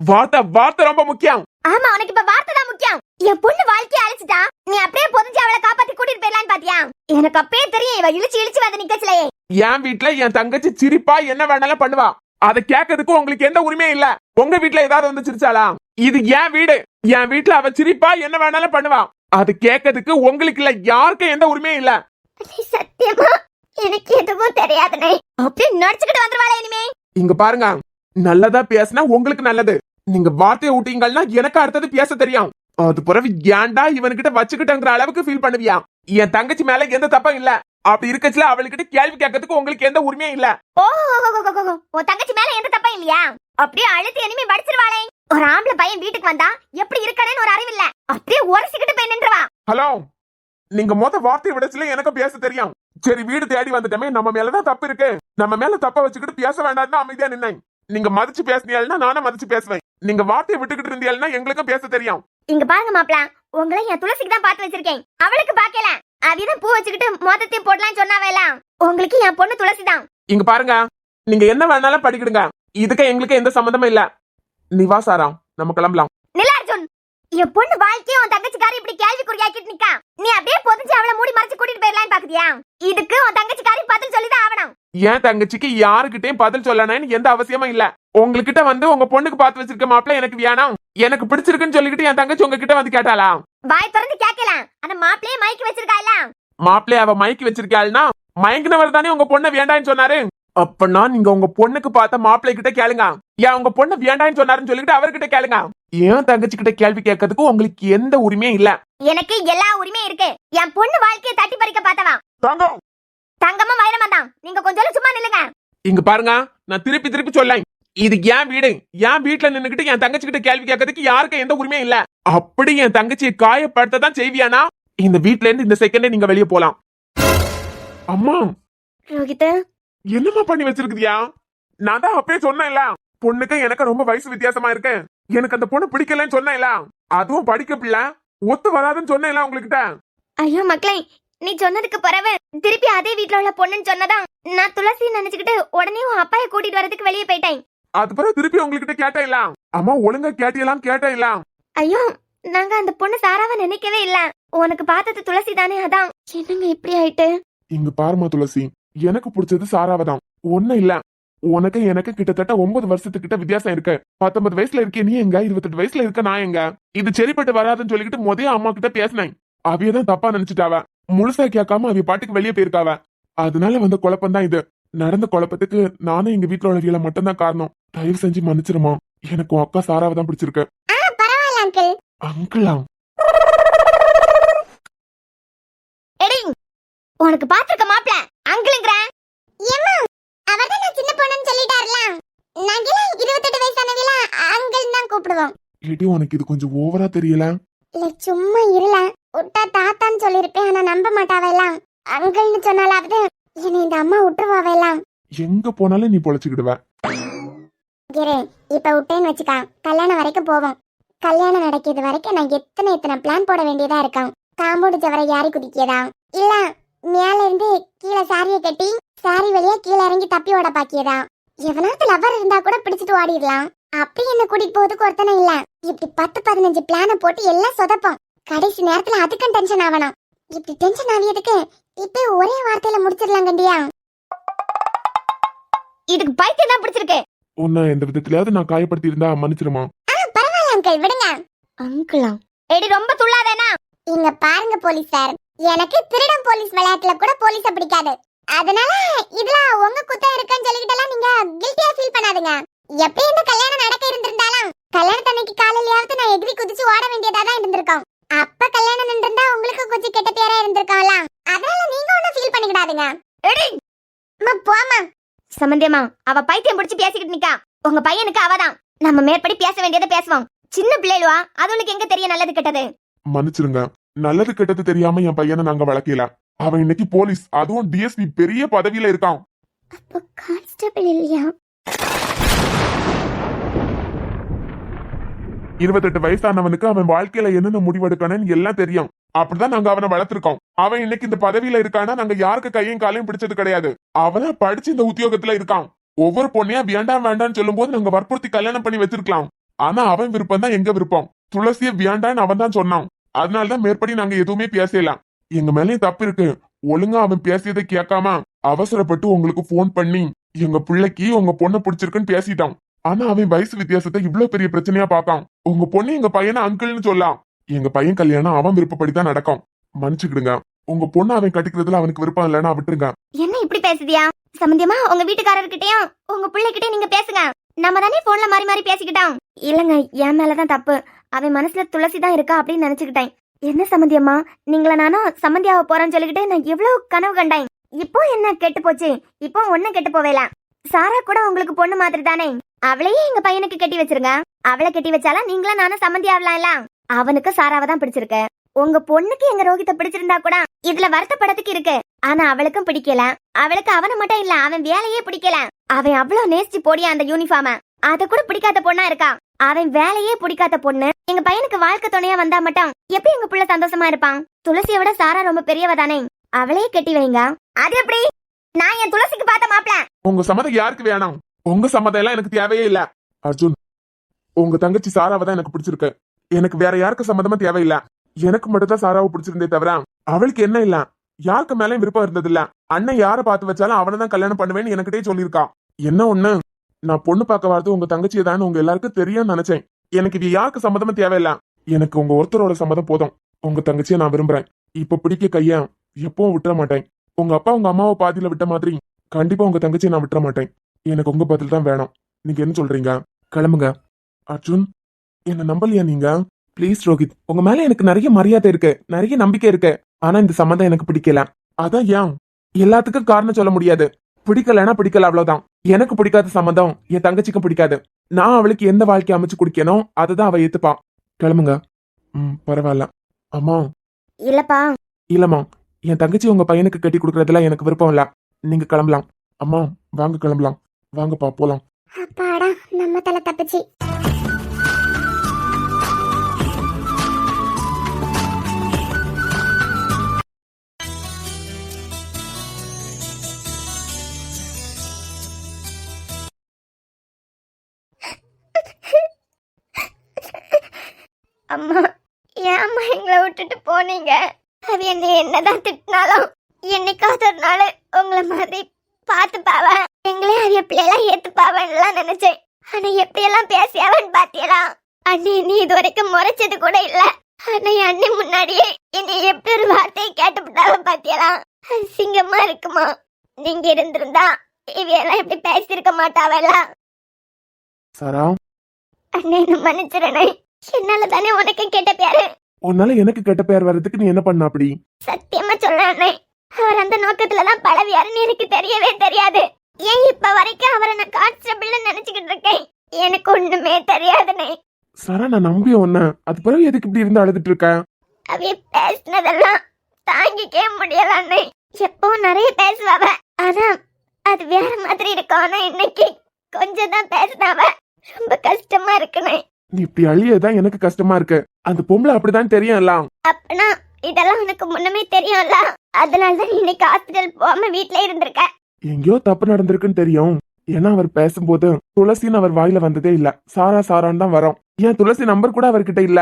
வார்த்தை ரொம்ப முக்கியம். ஆமா, உனக்கு இப்ப வார்த்தை தான் முக்கியம். என் பொண்ணு வாழ்க்கைய அழிச்சிட்டா, நீ அப்படியே பொதிஞ்சு அவளை காப்பாத்தி கூட்டிட்டு போயிடலான்னு பாத்தியா? எனக்கு அப்பயே தெரியும் இவ இழிச்சு இழிச்சு வந்து நிக்கச்சலையே. என் வீட்டுல என் தங்கச்சி சிரிப்பா என்ன வேணாலும் பண்ணுவா. அதை கேட்கறதுக்கு உங்களுக்கு எந்த உரிமையும் இல்ல. உங்க வீட்டுல ஏதாவது வந்து சிரிச்சாளா? இது என் வீடு. என் வீட்டுல அவ சிரிப்பா என்ன வேணாலும் பண்ணுவா. அது கேட்கறதுக்கு உங்களுக்கு இல்ல, யாருக்கும் எந்த உரிமையும் இல்ல. சத்தியமா எனக்கு எதுவும் தெரியாதுனே. அப்படியே நடிச்சுக்கிட்டு வந்துருவாளே இனிமே. இங்க பாருங்க, நல்லதா பேசினா உங்களுக்கு நல்லது. நீங்க வார்த்தையை விட்டீங்கன்னா எனக்கு அடுத்தது பேச தெரியும். அது பிறகு ஏன்டா இவன்கிட்ட வச்சுக்கிட்டங்கிற அளவுக்கு ஃபீல் பண்ணுவியா? என் தங்கச்சி மேல எந்த தப்பும் இல்ல. அப்படி இருக்கச்சுல அவளுக்கிட்ட கேள்வி கேட்கறதுக்கு உங்களுக்கு எந்த உரிமையும் இல்ல. ஓ, உன் தங்கச்சி மேல எந்த தப்பும் இல்லையா? அப்படியே அழுத்தி இனிமே வடிச்சிருவாளே. ஒரு ஆம்பளை பையன் வீட்டுக்கு வந்தா எப்படி இருக்கணும்னு ஒரு அறிவு இல்ல. அப்படியே உரசிக்கிட்டு போய் நின்றுவா. ஹலோ, நீங்க வார்த்தையை விடச்சுல எனக்கு பேச தெரியும். சரி, வீடு தேடி வந்துட்டமே, நம்ம மேலதான் தப்பு இருக்கு. நம்ம மேல தப்ப வச்சுக்கிட்டு பேச வேண்டாம்னு அமைதியா நின்னேன். நீங்க மதிச்சு பேசினீங்கன்னா நானும் மதிச்சு பேசுவேன். நீங்க வார்த்தையை விட்டுக்கிட்டு இருந்தீங்கன்னா எங்களுக்கும் பேச தெரியும். இங்க பாருங்க மாப்ள, உங்களை என் துளசிக்கு தான் பாத்து வச்சிருக்கேன். அவளுக்கு பாக்கல. அவிதான் பூ வச்சுக்கிட்டு மொத்தத்தையும் போடலாம்னு சொன்னாவேல. உங்களுக்கு என் பொண்ணு துளசி தான். இங்க பாருங்க, நீங்க என்ன வேணாலும் படிக்கிடுங்க. இதுக்கு எங்களுக்கு எந்த சம்பந்தமும் இல்ல. நீ வா சாரா, நம்ம கிளம்பலாம். நிலார்ஜுன், என் பொண்ணு வாழ்க்கைய உன் தங்கச்சிக்காரி இப்படி கேள்விக்குறியாக்கிட்டு நிக்கா. நீ அப்படியே பொதிஞ்சு அவளை மூடி மறைச்சு கூட்டிட்டு போயிடலான்னு பாக்குறியா? இதுக்கு உன் தங்கச்சிக்காரி பதில் சொல்லிதான் ஆகணும். என் தங்கச்சிக்கு யாருக்கிட்டையும் பதில் சொல்லணும்னு எந்த அவசியமும் இல்ல. உங்ககிட்ட வந்து உங்க பொண்ணுக்கு பார்த்து வச்சிருக்க மாப்பிள்ள எனக்கு வேணாம், எனக்கு பிடிச்சிருக்குன்னு சொல்லிக்கிட்டு என் தங்கச்சி உங்ககிட்ட வந்து கேட்டாளா? வாய் திறந்து கேட்கலாம். அந்த மாப்பிளையே மயக்கி வச்சிருக்கால. மாப்பிள்ளைய அவ மயக்கி வச்சிருக்காள்னா மயங்கினவர் தானே உங்க பொண்ணை வேண்டான்னு சொன்னாரு. அப்பனா நீங்க உங்க பொண்ணுக்கு பார்த்த மாப்பிள்ளை கிட்ட கேளுங்க. ஏன் உங்க பொண்ணு வேண்டான்னு சொன்னாருன்னு சொல்லிட்டு அவர்கிட்ட கேளுங்க. ஏன் தங்கச்சி கிட்ட கேள்வி கேட்கறதுக்கு உங்களுக்கு எந்த உரிமையும் இல்ல. எனக்கு எல்லா உரிமையும் இருக்கு. என் பொண்ணு வாழ்க்கையை தட்டி பறிக்க பார்த்தவன் தங்கம் தங்கமும் வைரமா தான். நீங்க கொஞ்சம் சும்மா நில்லுங்க. இங்க பாருங்க, நான் திருப்பி திருப்பி சொல்லேன், இது என் வீடு. என் வீட்டுல நின்னுக்கிட்டு என் தங்கச்சி கிட்ட கேள்வி கேட்கறதுக்கு யாருக்கும் எந்த உரிமையும் இல்ல. அப்படி என் தங்கச்சியை காயப்படுத்த தான் செய்வியானா இந்த வீட்ல இருந்து இந்த செகண்டே நீங்க வெளியே போலாம். அம்மா ரோஹித், என்னம்மா பண்ணி வச்சிருக்கியா? நான் தான் அப்பயே சொன்னேன்ல, பொண்ணுக்கு எனக்கு ரொம்ப வயசு வித்தியாசமா இருக்கு. எனக்கு அந்த பொண்ணு பிடிக்கலன்னு சொன்னேன்ல, அதுவும் படிக்க பிள்ளை ஒத்து வராதுன்னு சொன்னேன்ல உங்ககிட்ட. ஐயோ மக்களே, நீ சொன்னதுக்கு பிறகு திருப்பி அதே வீட்ல உள்ள பொண்ணுன்னு சொன்னதான் நான் துளசி நினைச்சுக்கிட்டு உடனே உன் அப்பாயை கூட்டிட்டு வரதுக்கு வெளியே போயிட்டேன். அது பிறகு திருப்பி உங்ககிட்ட கேட்டேன்ல, அம்மா ஒழுங்கா கேட்டியெல்லாம் கேட்டேன்ல. ஐயோ, நாங்க அந்த பொண்ணு சாராவ நினைக்கவே இல்ல. உனக்கு பார்த்தது துளசி தானே, அதான். என்னங்க இப்படி ஆயிட்டு? இங்க பாருமா துளசி, எனக்கு பிடிச்சது சாராவதான், ஒண்ணும் இல்ல. உனக்கு எனக்கு கிட்டத்தட்ட 9 வருஷத்துக்கிட்ட வித்தியாசம் இருக்கு. 19 வயசுல இருக்கே நீ எங்க, 28 வயசுல இருக்க நான் எங்க. இது சரிப்பட்டு வராதுன்னு சொல்லிக்கிட்டு முதல்ல அம்மா கிட்ட பேசினேன். அவையதான் தப்பா நினைச்சிட்டாவ. முழுசா கேட்காம அவைய பாட்டுக்கு வெளியே போயிருக்காவ. அதனால வந்த குழப்பம் தான் இது. நடந்த குழப்பத்துக்கு நானும் எங்க வீட்டுல உள்ளவியல மட்டும் தான் காரணம். தயவு செஞ்சு மன்னிச்சிருமா. எனக்கு உன் அக்கா சாராவை தான் பிடிச்சிருக்கு. பரவாயில்ல அங்கிள். அங்கிளா? எடி, உனக்கு பாத்துக்க மாப்ள அங்கிள்ங்கற. ஏம்மா, அவர்தான் நான் சின்ன பொண்ணுன்னு சொல்லிட்டார்ல. நாங்க 28 வயசானவில அங்கிள் தான் கூப்பிடுவோம். ஏடி, உனக்கு இது கொஞ்சம் ஓவரா தெரியல? இல்ல சும்மா இருல. உட்டா தாத்தான்னு சொல்லிருப்பேன், ஆனா நம்ப மாட்டாவெல்லாம். அங்கிள்னு சொன்னாலாவது என்னை இந்த அம்மா விட்டுருவாவெல்லாம். எங்க போனாலும் நீ பொழைச்சுக்கிடுவ. கிரே, இப்ப விட்டேன்னு வச்சுக்கா, கல்யாணம் வரைக்கும் போவோம். கல்யாணம் நடக்கிறது வரைக்கும் நான் எத்தனை பிளான் போட வேண்டியதா இருக்கான். காம்பவுண்ட் ஜவரை யாரி குதிக்கதா, இல்ல மேல இருந்து கீழே சாரிய கட்டி சாரி வழியா கீழே இறங்கி தப்பி ஓட பாக்கியதா, எவனாவது லவர் இருந்தா கூட பிடிச்சிட்டு ஓடிடலாம். அப்படி என்ன கூட்டிட்டு போறதுக்கு ஒருத்தனை இல்ல. இப்படி 10-15 பிளான போட்டு எல்லாம் சொதப்போம். கடைசி நேரத்துல அதுக்கும் டென்ஷன் ஆகணும். இப்படி டென்ஷன் ஆகியதுக்கு இப்ப ஒரே வார்த்தையில முடிச்சிடலாம் கண்டியா. இதுக்கு பைத்தியம் தான் பிடிச்சிருக்கு. உன்னை எந்த விதத்திலயாவது நான் காயப்படுத்தி இருந்தா மன்னிச்சிருமா. பரவாயில்ல அங்கிள், விடுங்க. அங்கிளா? எடி ரொம்ப துள்ளாதேனா. இங்க பாருங்க போலீஸ் சார், எனக்கு திருடம் போலீஸ் விளையாட்டுல கூட போலீஸ பிடிக்காது. அதனால இதுல உங்க குத்தம் இருக்குன்னு சொல்லிக்கிட்டலாம் நீங்க கில்ட்டியா ஃபீல் பண்ணாதீங்க. எப்படி இந்த கல்யாணம் நடக்க இருந்திருந்தாலும் கல்யாணத்தன்னைக்கு காலையிலயாவது நான் எகிரி குதிச்சு ஓட வேண்டியதா தான் இருந்திருக்கும். அப்ப கல்யாணம் நின்றுந்தா உங்களுக்கு கொஞ்சம் கெட்ட பேரா இருந்திருக்கும்ல. அதனால நீங்க ஒண்ணும் ஃபீல் பண்ணிக்கிடாதீங்க. எடி அம்மா போமா. சம்பந்தியம்மா, அவ பைத்தியம் பிடிச்சு பேசிக்கிட்டு நிக்கா. உங்க பையனுக்கு அவதான். நம்ம மேற்படி பேச வேண்டியதை பேசுவோம். சின்ன பிள்ளைலுவா, அது உனக்கு எங்க தெரிய நல்லது கெட்டது. மன்னிச்சிருங்க, நல்லது கெட்டது தெரியாம என் பையனை நாங்க வளர்க்கல. அவன் இன்னைக்கு போலீஸ், அதுவும் டிஎஸ்பி பெரிய பதவியில இருக்கான். அப்போ கான்ஸ்டபிள் இல்லையா? 28 வயசானவனுக்கு அவன் வாழ்க்கையில என்னென்ன முடிவெடுக்கணும்னு எல்லாம் தெரியும். அப்படிதான் நாங்க அவனை வளர்த்திருக்கோம். அவன் இன்னைக்கு இந்த பதவியில இருக்கானா நாங்க யாருக்கு கையும் காலையும் பிடிச்சது கிடையாது. அவனா படிச்சு இந்த உத்தியோகத்துல இருக்கான். ஒவ்வொரு பொண்ணையா வேண்டாம் வேண்டாம்னு சொல்லும் போது நாங்க வற்புறுத்தி கல்யாணம் பண்ணி வச்சிருக்கலாம். ஆனா அவன் விருப்பம் தான் எங்க விருப்பம். துளசிய வேண்டான்னு அவன் தான் சொன்னான். அதனாலதான் மேற்படி நாங்க எதுவுமே பேசலாம். எங்க மேலயும் தப்பு இருக்கு. ஒழுங்கா அவன் பேசியதை கேட்காம அவசரப்பட்டு உங்களுக்கு போன் பண்ணி எங்க பிள்ளைக்கு உங்க பொண்ணை பிடிச்சிருக்குன்னு பேசிட்டான். ஆனா அவன் வயசு வித்தியாசத்தை இவ்வளவு பெரிய பிரச்சனையா பார்க்கான். உங்க பொண்ணு எங்க பையனை அங்கிள்னு சொல்லலாம். எங்க பையன் கல்யாணம் அவன் விருப்பப்படிதான் நடக்கும். மன்னிச்சுக்கிடுங்க. உங்க பொண்ணு அவன் கட்டிக்கிறதுல அவனுக்கு விருப்பம் இல்லைன்னா விட்டுருங்க. என்ன இப்படி பேசுதியா? சம்பந்தியமா, உங்க வீட்டுக்காரர்கிட்டயும் உங்க பிள்ளைகிட்டயும் நீங்க பேசுங்க. நம்ம தானே போன்ல மாறி மாறி பேசிக்கிட்டோம். இல்லங்க, என் மேலதான் தப்பு. அவன் மனசுல துளசி தான் இருக்கா அப்படின்னு நினைச்சுக்கிட்டேன். என்ன சம்பந்தியம்மா, நீங்கள நானும் சம்பந்தியாவ போறேன்னு சொல்லிக்கிட்டு நான் எவ்வளவு கனவு கண்டேன். இப்போ என்ன கெட்டு போச்சு? இப்போ ஒன்னும் கெட்டு போவேல. சாரா கூட உங்களுக்கு பொண்ணு மாதிரி தானே. அவளையே எங்க பையனுக்கு கட்டி வச்சிருங்க. அவளை கட்டி வச்சாலும் நீங்களும் நானும் சம்மந்தி ஆகலாம். அவனுக்கு சாராவை தான் பிடிச்சிருக்கு. உங்க பொண்ணுக்கு எங்க ரோகித்த பிடிச்சிருந்தா கூட இதுல வருத்தப்படத்துக்கு இருக்கு. ஆனா அவளுக்கும் பிடிக்கல. அவளுக்கு அவனை மட்டும் இல்ல, அவன் வேலையே பிடிக்கல. அவன் அவ்வளவு நேசிச்சு போடியா அந்த யூனிஃபார்ம, அத கூட பிடிக்காத பொண்ணா இருக்கா. அவன் வேலையே பிடிக்காத பொண்ணு எங்க பையனுக்கு வாழ்க்கை துணையா வந்தா மட்டும் எப்படி எங்க புள்ள சந்தோஷமா இருப்பான்? துளசியை விட சாரா ரொம்ப பெரியவ தானே, அவளையே கட்டி வைங்க. அது எப்படி? நான் என் துளசிக்கு பார்த்த மாப்ள. உங்க சம்மதம் யாருக்கு வேணாம்? உங்க சம்மதம் எல்லாம் எனக்கு தேவையே இல்ல. அர்ஜுன், உங்க தங்கச்சி சாராவை தான் எனக்கு பிடிச்சிருக்கு. எனக்கு வேற யாருக்கு சம்மதமா தேவையில்ல. எனக்கு மட்டும் தான் சாராவை பிடிச்சிருந்தே தவிர அவளுக்கு என்ன இல்ல, யாருக்கு மேலயும் விருப்பம் இருந்தது இல்ல. அண்ணன் யார பார்த்து வச்சாலும் அவனை தான் கல்யாணம் பண்ணுவேன்னு எனக்கிட்டே சொல்லியிருக்கா. என்ன ஒண்ணு, நான் பொண்ணு பார்க்க வரது உங்க தங்கச்சியை தான் உங்க எல்லாருக்கும் தெரியும்னு நினைச்சேன். எனக்கு இது யாருக்கு சம்மதமா தேவையில்ல. எனக்கு உங்க ஒருத்தரோட சம்மதம் போதும். உங்க தங்கச்சியை நான் விரும்புறேன். இப்ப பிடிக்க கைய எப்பவும் விட்டுற மாட்டேன். உங்க அப்பா உங்க அம்மாவை பாதியில விட்ட மாதிரி கண்டிப்பா உங்க தங்கச்சியை நான் விட்டுற மாட்டேன். எனக்கு உங்க பதில் தான் வேணும். நீங்க என்ன சொல்றீங்க? கிளம்புங்க. அர்ஜுன், என்ன நம்பலையா நீங்க? ப்ளீஸ் ரோஹித், உங்க மேல எனக்கு நிறைய மரியாதை இருக்கு, நிறைய நம்பிக்கை இருக்கு. ஆனா இந்த சம்மந்தம் எனக்கு பிடிக்கல. அதான் ஏன் எல்லாத்துக்கும் காரணம் சொல்ல முடியாது. பிடிக்கலன்னா பிடிக்கல, அவ்வளவுதான். எனக்கு பிடிக்காத சம்மந்தம் என் தங்கச்சிக்கும் பிடிக்காது. நான் அவளுக்கு எந்த வாழ்க்கை அமைச்சு குடிக்கணும் அதுதான் அவ ஏத்துப்பா. கிளம்புங்க. பரவாயில்ல. அம்மா. இல்லப்பா. இல்லம்மா, என் தங்கச்சி உங்க பையனுக்கு கட்டி கொடுக்கறதுல எனக்கு விருப்பம் இல்ல. நீங்க கிளம்பலாம். அம்மா வாங்க கிளம்பலாம். வாங்கப்பா போலாம். அப்பாடா, நம்ம தலை தப்பிச்சு. அம்மா, ஏம்மா எங்களை விட்டுட்டு போனீங்க? அது என்னை என்னதான் திட்டினாலும் என்னைக்காவது ஒரு நாள் உங்களை மாதிரி பார்த்துப்பாவ, எங்களே அவிய பிள்ளைலாம் ஏத்துப்பாவன்லாம் நினைச்சேன். ஆனா எப்படியெல்லாம் பேசியாவன்னு பாத்தியலா? அண்ணி நீ இது வரைக்கும் முறைச்சது கூட இல்ல. ஆனா என் அண்ணி முன்னாடியே என்னை எப்படி ஒரு வார்த்தையை கேட்டுவிட்டாவ பாத்தியலா? சிங்கமா இருக்குமா? நீங்க இருந்திருந்தா இவையெல்லாம் எப்படி பேசியிருக்க மாட்டாவல்ல. சாரா, அண்ணே என்ன மன்னிச்சிடனே. என்னால தானே உனக்கு கேட்ட பேரு. உன்னால எனக்கு கெட்ட பேர் வர்றதுக்கு நீ என்ன பண்ண? அப்படி சத்தியமா சொல்றேன், அவர் அந்த நோக்கத்துலதான் பழவியாருன்னு எனக்கு தெரியவே தெரியாது. ஏன் இப்ப வரைக்கும் அவரை நான் கான்ஸ்டபிள் நினைச்சுக்கிட்டு இருக்கேன். எனக்கு ஒண்ணுமே தெரியாதுனே. சாரா, நான் நம்பி ஒன்ன அது பிறகு எதுக்கு இப்படி இருந்து அழுதுட்டு இருக்க? அவைய பேசினதெல்லாம் தாங்கிக்கவே முடியலன்னே. எப்பவும் நிறைய பேசுவாவ, ஆனா அது வேற மாதிரி இருக்கும். ஆனா இன்னைக்கு கொஞ்சம் தான் பேசினாவ. ரொம்ப கஷ்டமா இருக்குனே. நீ இப்படி அழியதான் எனக்கு கஷ்டமா இருக்கு. அந்த பொம்பளை அப்படிதான் தெரியும்ல. அப்பனா இதெல்லாம் உனக்கு முன்னமே தெரியும்ல. அதனாலதான் நீ இன்னைக்கு ஹாஸ்பிட்டல் போகாம வீட்ல இருந்திருக்க. எங்கேயோ தப்பு நடந்திருக்குன்னு தெரியும். ஏன்னா அவர் பேசும்போது துளசின்னு அவர் வாயில வந்ததே இல்ல, சாரா சாரான்னு தான் வரும். ஏன் துளசி நம்பர் கூட அவர்கிட்ட இல்ல.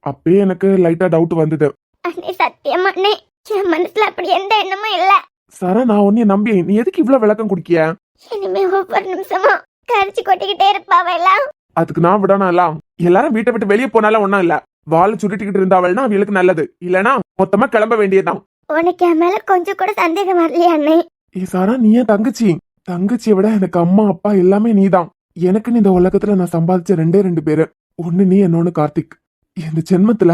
அப்பயே எனக்கு லைட்டா டவுட் வந்தது. அண்ணே சத்தியமா அண்ணே, என் மனசுல அப்படி எந்த எண்ணமும் இல்ல. சாரா, நான் உன்னைய நம்பி நீ எதுக்கு இவ்வளவு விளக்கம் குடிக்கிய? இனிமே ஒவ்வொரு நிமிஷமும் கரைச்சு கொட்டிக்கிட்டே இருப்பாவ எல்லாம். அதுக்கு நான் விடணும். எல்லாரும் வீட்டை விட்டு வெளியே போனாலும் ஒண்ணும் இல்ல. வாழை சுருட்டிக்கிட்டு இருந்தாவள்னா அவளுக்கு நல்லது. இல்லனா மொத்தமா கிளம்ப வேண்டியதுதான். உனக்கு என் மேல கொஞ்சம் கூட சந்தேகம் வரலையா அண்ணே? ஏ சாரா, நீ ஏன் தங்கச்சியை விட எனக்கு அம்மா அப்பா எல்லாமே நீதான். எனக்குன்னு இந்த உலகத்துல நான் சம்பாதிச்ச 2 பேரு. ஒண்ணு நீ, இன்னொன்னு கார்த்திக். இந்த ஜென்மத்துல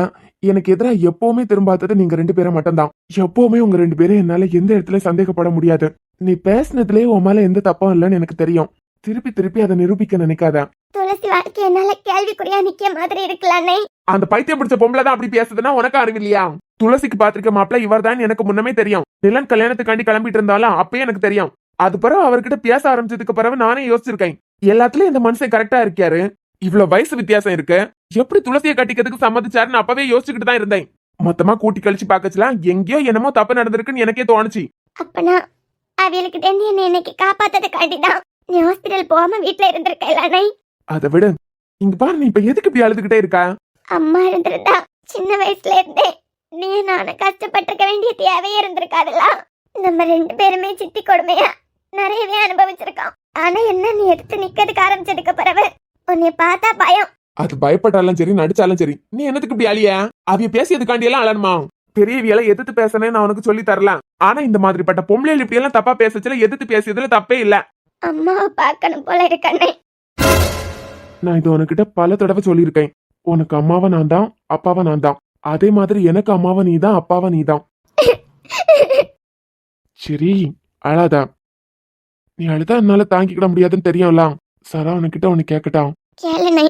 எனக்கு எதிரா எப்பவுமே திரும்பாதது நீங்க 2 பேரை மட்டும்தான். எப்பவுமே உங்க 2 பேரும் என்னால எந்த இடத்துல சந்தேகப்பட முடியாது. நீ பேசினதுலயே உன் மேல எந்த தப்பும் இல்லைன்னு எனக்கு தெரியும். திருப்பி திருப்பி அதை நிரூபிக்க நினைக்காத. துளசி வாழ்க்கை என்னால கேள்விக்குறியா நிக்க மாதிரி இருக்கலானே. அந்த பைத்தியம் பிடிச்ச பொம்பளை தான் அப்படி பேசுதுன்னா உனக்கு அறிவில்லையா? துளசிக்கு பாத்திருக்க மாப்பிள்ள இவர் தான் எனக்கு முன்னமே தெரியும். நிலன் கல்யாணத்துக்காண்டி கிளம்பிட்டு இருந்தாலும் அப்பயே எனக்கு தெரியும். அது பிறகு அவர்கிட்ட பேச ஆரம்பிச்சதுக்கு பிறகு நானே யோசிச்சிருக்கேன், எல்லாத்துலயும் இந்த மனுஷன் கரெக்டா இருக்காரு. இவ்வளவு வயசு வித்தியாசம் இருக்கு, எப்படி துளசியை கட்டிக்கிறதுக்கு சம்மதிச்சாருன்னு அப்பவே யோசிச்சுக்கிட்டு தான் இருந்தேன். மொத்தமா கூட்டி கழிச்சு பாக்கச்சுலாம் எங்கேயோ என்னமோ தப்பு நடந்திருக்குன்னு எனக்கே தோணுச்சு. அப்பனா அவளுக்கிட்ட இருந்து என்ன இன்னைக்கு காப்பாத்ததுக்காண்டிதான் நீ ஹாஸ்பிட்டல் போகாம வீட்டுல இருந்திருக்கலானே. அதை விடு, இங்க பாரு, நீ இப்ப எதுக்கு இப்படி அழுதுகிட்டே இருக்கா? அம்மா இருந்திருந்தா சின்ன வயசுல இருந்தே நீ நானும் கஷ்டப்பட்டிருக்க வேண்டிய தேவையே இருந்திருக்காதுல்ல. நம்ம 2 பேருமே சித்தி கொடுமையா நிறையவே அனுபவிச்சிருக்கோம். ஆனா என்ன, நீ எடுத்து நிக்கிறதுக்கு ஆரம்பிச்சதுக்கு பிறகு உன்னை பார்த்தா பயம். அது பயப்பட்டாலும் சரி, நடிச்சாலும் சரி, நீ என்னத்துக்கு இப்படி அழிய? அவிய பேசியதுக்காண்டி எல்லாம் அழணுமா? பெரியவியெல்லாம் எதிர்த்து பேசணும்னு நான் உனக்கு சொல்லி தரலாம். ஆனா இந்த மாதிரிப்பட்ட பொம்பளைகள் இப்படி எல்லாம் தப்பா பேசச்சுல எதிர்த்து பேசியதுல தப்பே இல்ல. அம்மாவை பார்க்கணும் போல இருக்கண்ணே. நான் இது உனக்கிட்ட பல தடவை சொல்லியிருக்கேன். உனக்கு அம்மாவை நான் தான், அப்பாவை நான் தான். அதே மாதிரி எனக்கு அம்மாவை நீ தான், அப்பாவை நீ தான். சரி அழாதா. நீ அழுதா என்னால தாங்கிக்கிட முடியாதுன்னு தெரியும்ல. சாரா, உனக்கிட்ட உன்னை கேட்கட்டான். கேளுண்ணே.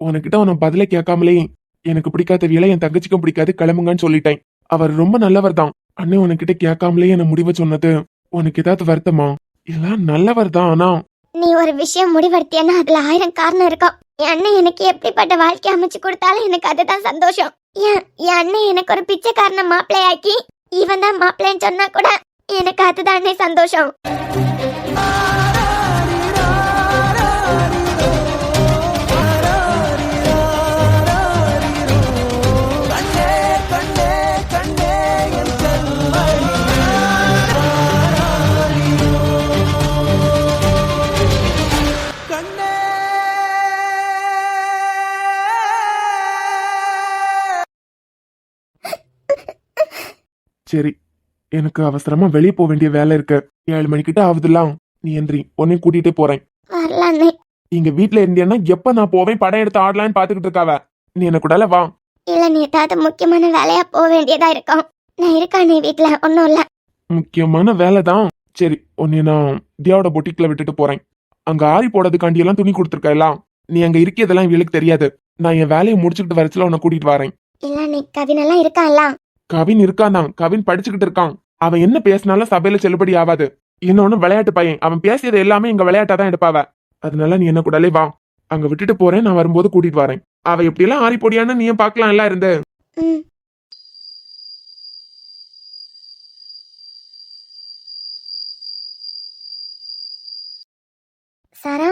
உனக்கிட்ட உன பதில கேட்காமலே எனக்கு பிடிக்காத வேலை என் தங்கச்சிக்கும் பிடிக்காது, கிளம்புங்கன்னு சொல்லிட்டேன். அவர் ரொம்ப நல்லவர் தான். அண்ணே உனக்கிட்ட கேட்காமலே என்ன முடிவை சொன்னது உனக்கு ஏதாவது வருத்தமா? இல்ல நல்லவர் தான், ஆனா நீ ஒரு விஷயம் முடிவெடுத்தியன்னா அதுல 1000 காரணம் இருக்கும். என் அண்ணன் எனக்கு எப்படிப்பட்ட வாழ்க்கை அமைச்சு கொடுத்தாலும் எனக்கு அதுதான் சந்தோஷம். என் அண்ணன் எனக்கு ஒரு பிச்சைக்காரன மாப்பிள்ளையாக்கி இவன் தான் மாப்பிள்ளைன்னு சொன்னா கூட எனக்கு அதுதானே சந்தோஷம். சரி, எனக்கு அவசரமா வெளியே போக வேண்டிய வேலை இருக்கு. 7 மணிக்கிட்ட ஆகுதுலாம். நீ எந்திரி, உன்னையும் கூட்டிட்டே போறேன். வரல அண்ணே. இங்க வீட்ல இருந்தியன்னா எப்ப நான் போவேன் படம் எடுத்து ஆடலான்னு பாத்துக்கிட்டு இருக்காவ. நீ என்ன கூடால வா. இல்ல நீ ஏதாவது முக்கியமான வேலையா போக வேண்டியதா இருக்கும். நான் இருக்கேன் நீ வீட்டுல, ஒன்னும் இல்ல. முக்கியமான வேலை தான். சரி, உன்னை நான் தியாவோட பொட்டிக்ல விட்டுட்டு போறேன். அங்க ஆரி போடுறதுக்காண்டி எல்லாம் துணி கொடுத்துருக்க எல்லாம். நீ அங்க இருக்கிறதெல்லாம் இவளுக்கு தெரியாது. நான் என் வேலையை முடிச்சுக்கிட்டு வரச்சுல உன்னை கூட்டிட்டு வரேன். இல்ல நீ கவினெல்லாம் இருக்கான்ல. கவின் இருக்கான். கவின் படிச்சுக்கிட்டு இருக்கான். அவன் என்ன பேசினாலும் சபையில செல்லுபடி ஆகாது. இன்னொன்னு விளையாட்டு பையன். அவன் பேசியது எல்லாமே இங்க விளையாட்டா தான் எடுப்பாவ. அதனால நீ என்ன கூடலே வா. அங்க விட்டுட்டு போறேன், நான் வரும்போது கூட்டிட்டு வரேன். அவ எப்படி எல்லாம் ஆரி போடியான்னு நீயும் பாக்கலாம் எல்லாம் இருந்து. ம். சாரா,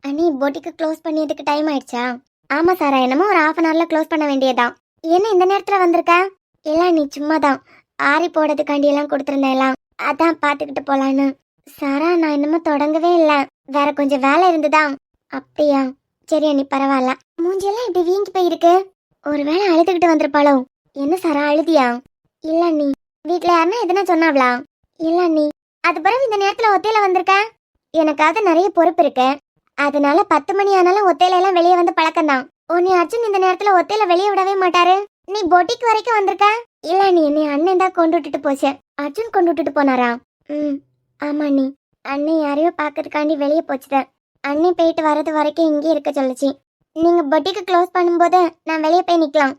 அண்ணி பொட்டிக்கு க்ளோஸ் பண்ணியதுக்கு டைம் ஆயிடுச்சா? ஆமா சாரா, என்னமோ ஒரு 1/2 hourல க்ளோஸ் பண்ண வேண்டியதான். என்ன இந்த நேரத்துல வந்திருக்க? இல்ல நீ சும்மாதான் ஆரி போடுறதுக்காண்டி எல்லாம் கொடுத்துருந்தேன் எல்லாம், அதான் பாத்துக்கிட்டு போலான்னு. சாரா, நான் என்னமோ தொடங்கவே இல்ல, வேற கொஞ்சம் வேலை இருந்துதா. அப்படியா? சரி அண்ணி, பரவாயில்ல. மூஞ்சியெல்லாம் இப்படி வீங்கி போயிருக்கு. ஒருவேளை அழுதுகிட்டு வந்திருப்பாளோ? என்ன சாரா, அழுதியா? இல்ல நீ வீட்டுல யாருன்னா எதுனா சொன்னாவளா? இல்ல நீ அது பிறகு இந்த நேரத்துல ஒத்தையில வந்திருக்க. எனக்காக நிறைய பொறுப்பு இருக்கு, அதனால 10 மணி ஆனாலும் ஒத்தையில எல்லாம் வெளியே வந்து பழக்கம்தான். உன்னை அர்ஜுன் இந்த நேரத்துல ஒத்தையில வெளியே விடவே மாட்டாரு. நீ பொட்டிக்கு வரைக்கும் வந்திருக்க. இல்ல நீ என்னை அண்ணன் தான் கொண்டு விட்டுட்டு போச்சு. அர்ஜுன் கொண்டு விட்டுட்டு போனாரா? ம், ஆமா நீ. அண்ணன் யாரையோ பாக்கிறதுக்காண்டி வெளியே போச்சுத. அண்ணன் போயிட்டு வர்றது வரைக்கும் இங்கே இருக்க சொல்லுச்சு. நீங்க பொட்டிக்கு க்ளோஸ் பண்ணும்போது நான் வெளியே போய் நிக்கலாம்.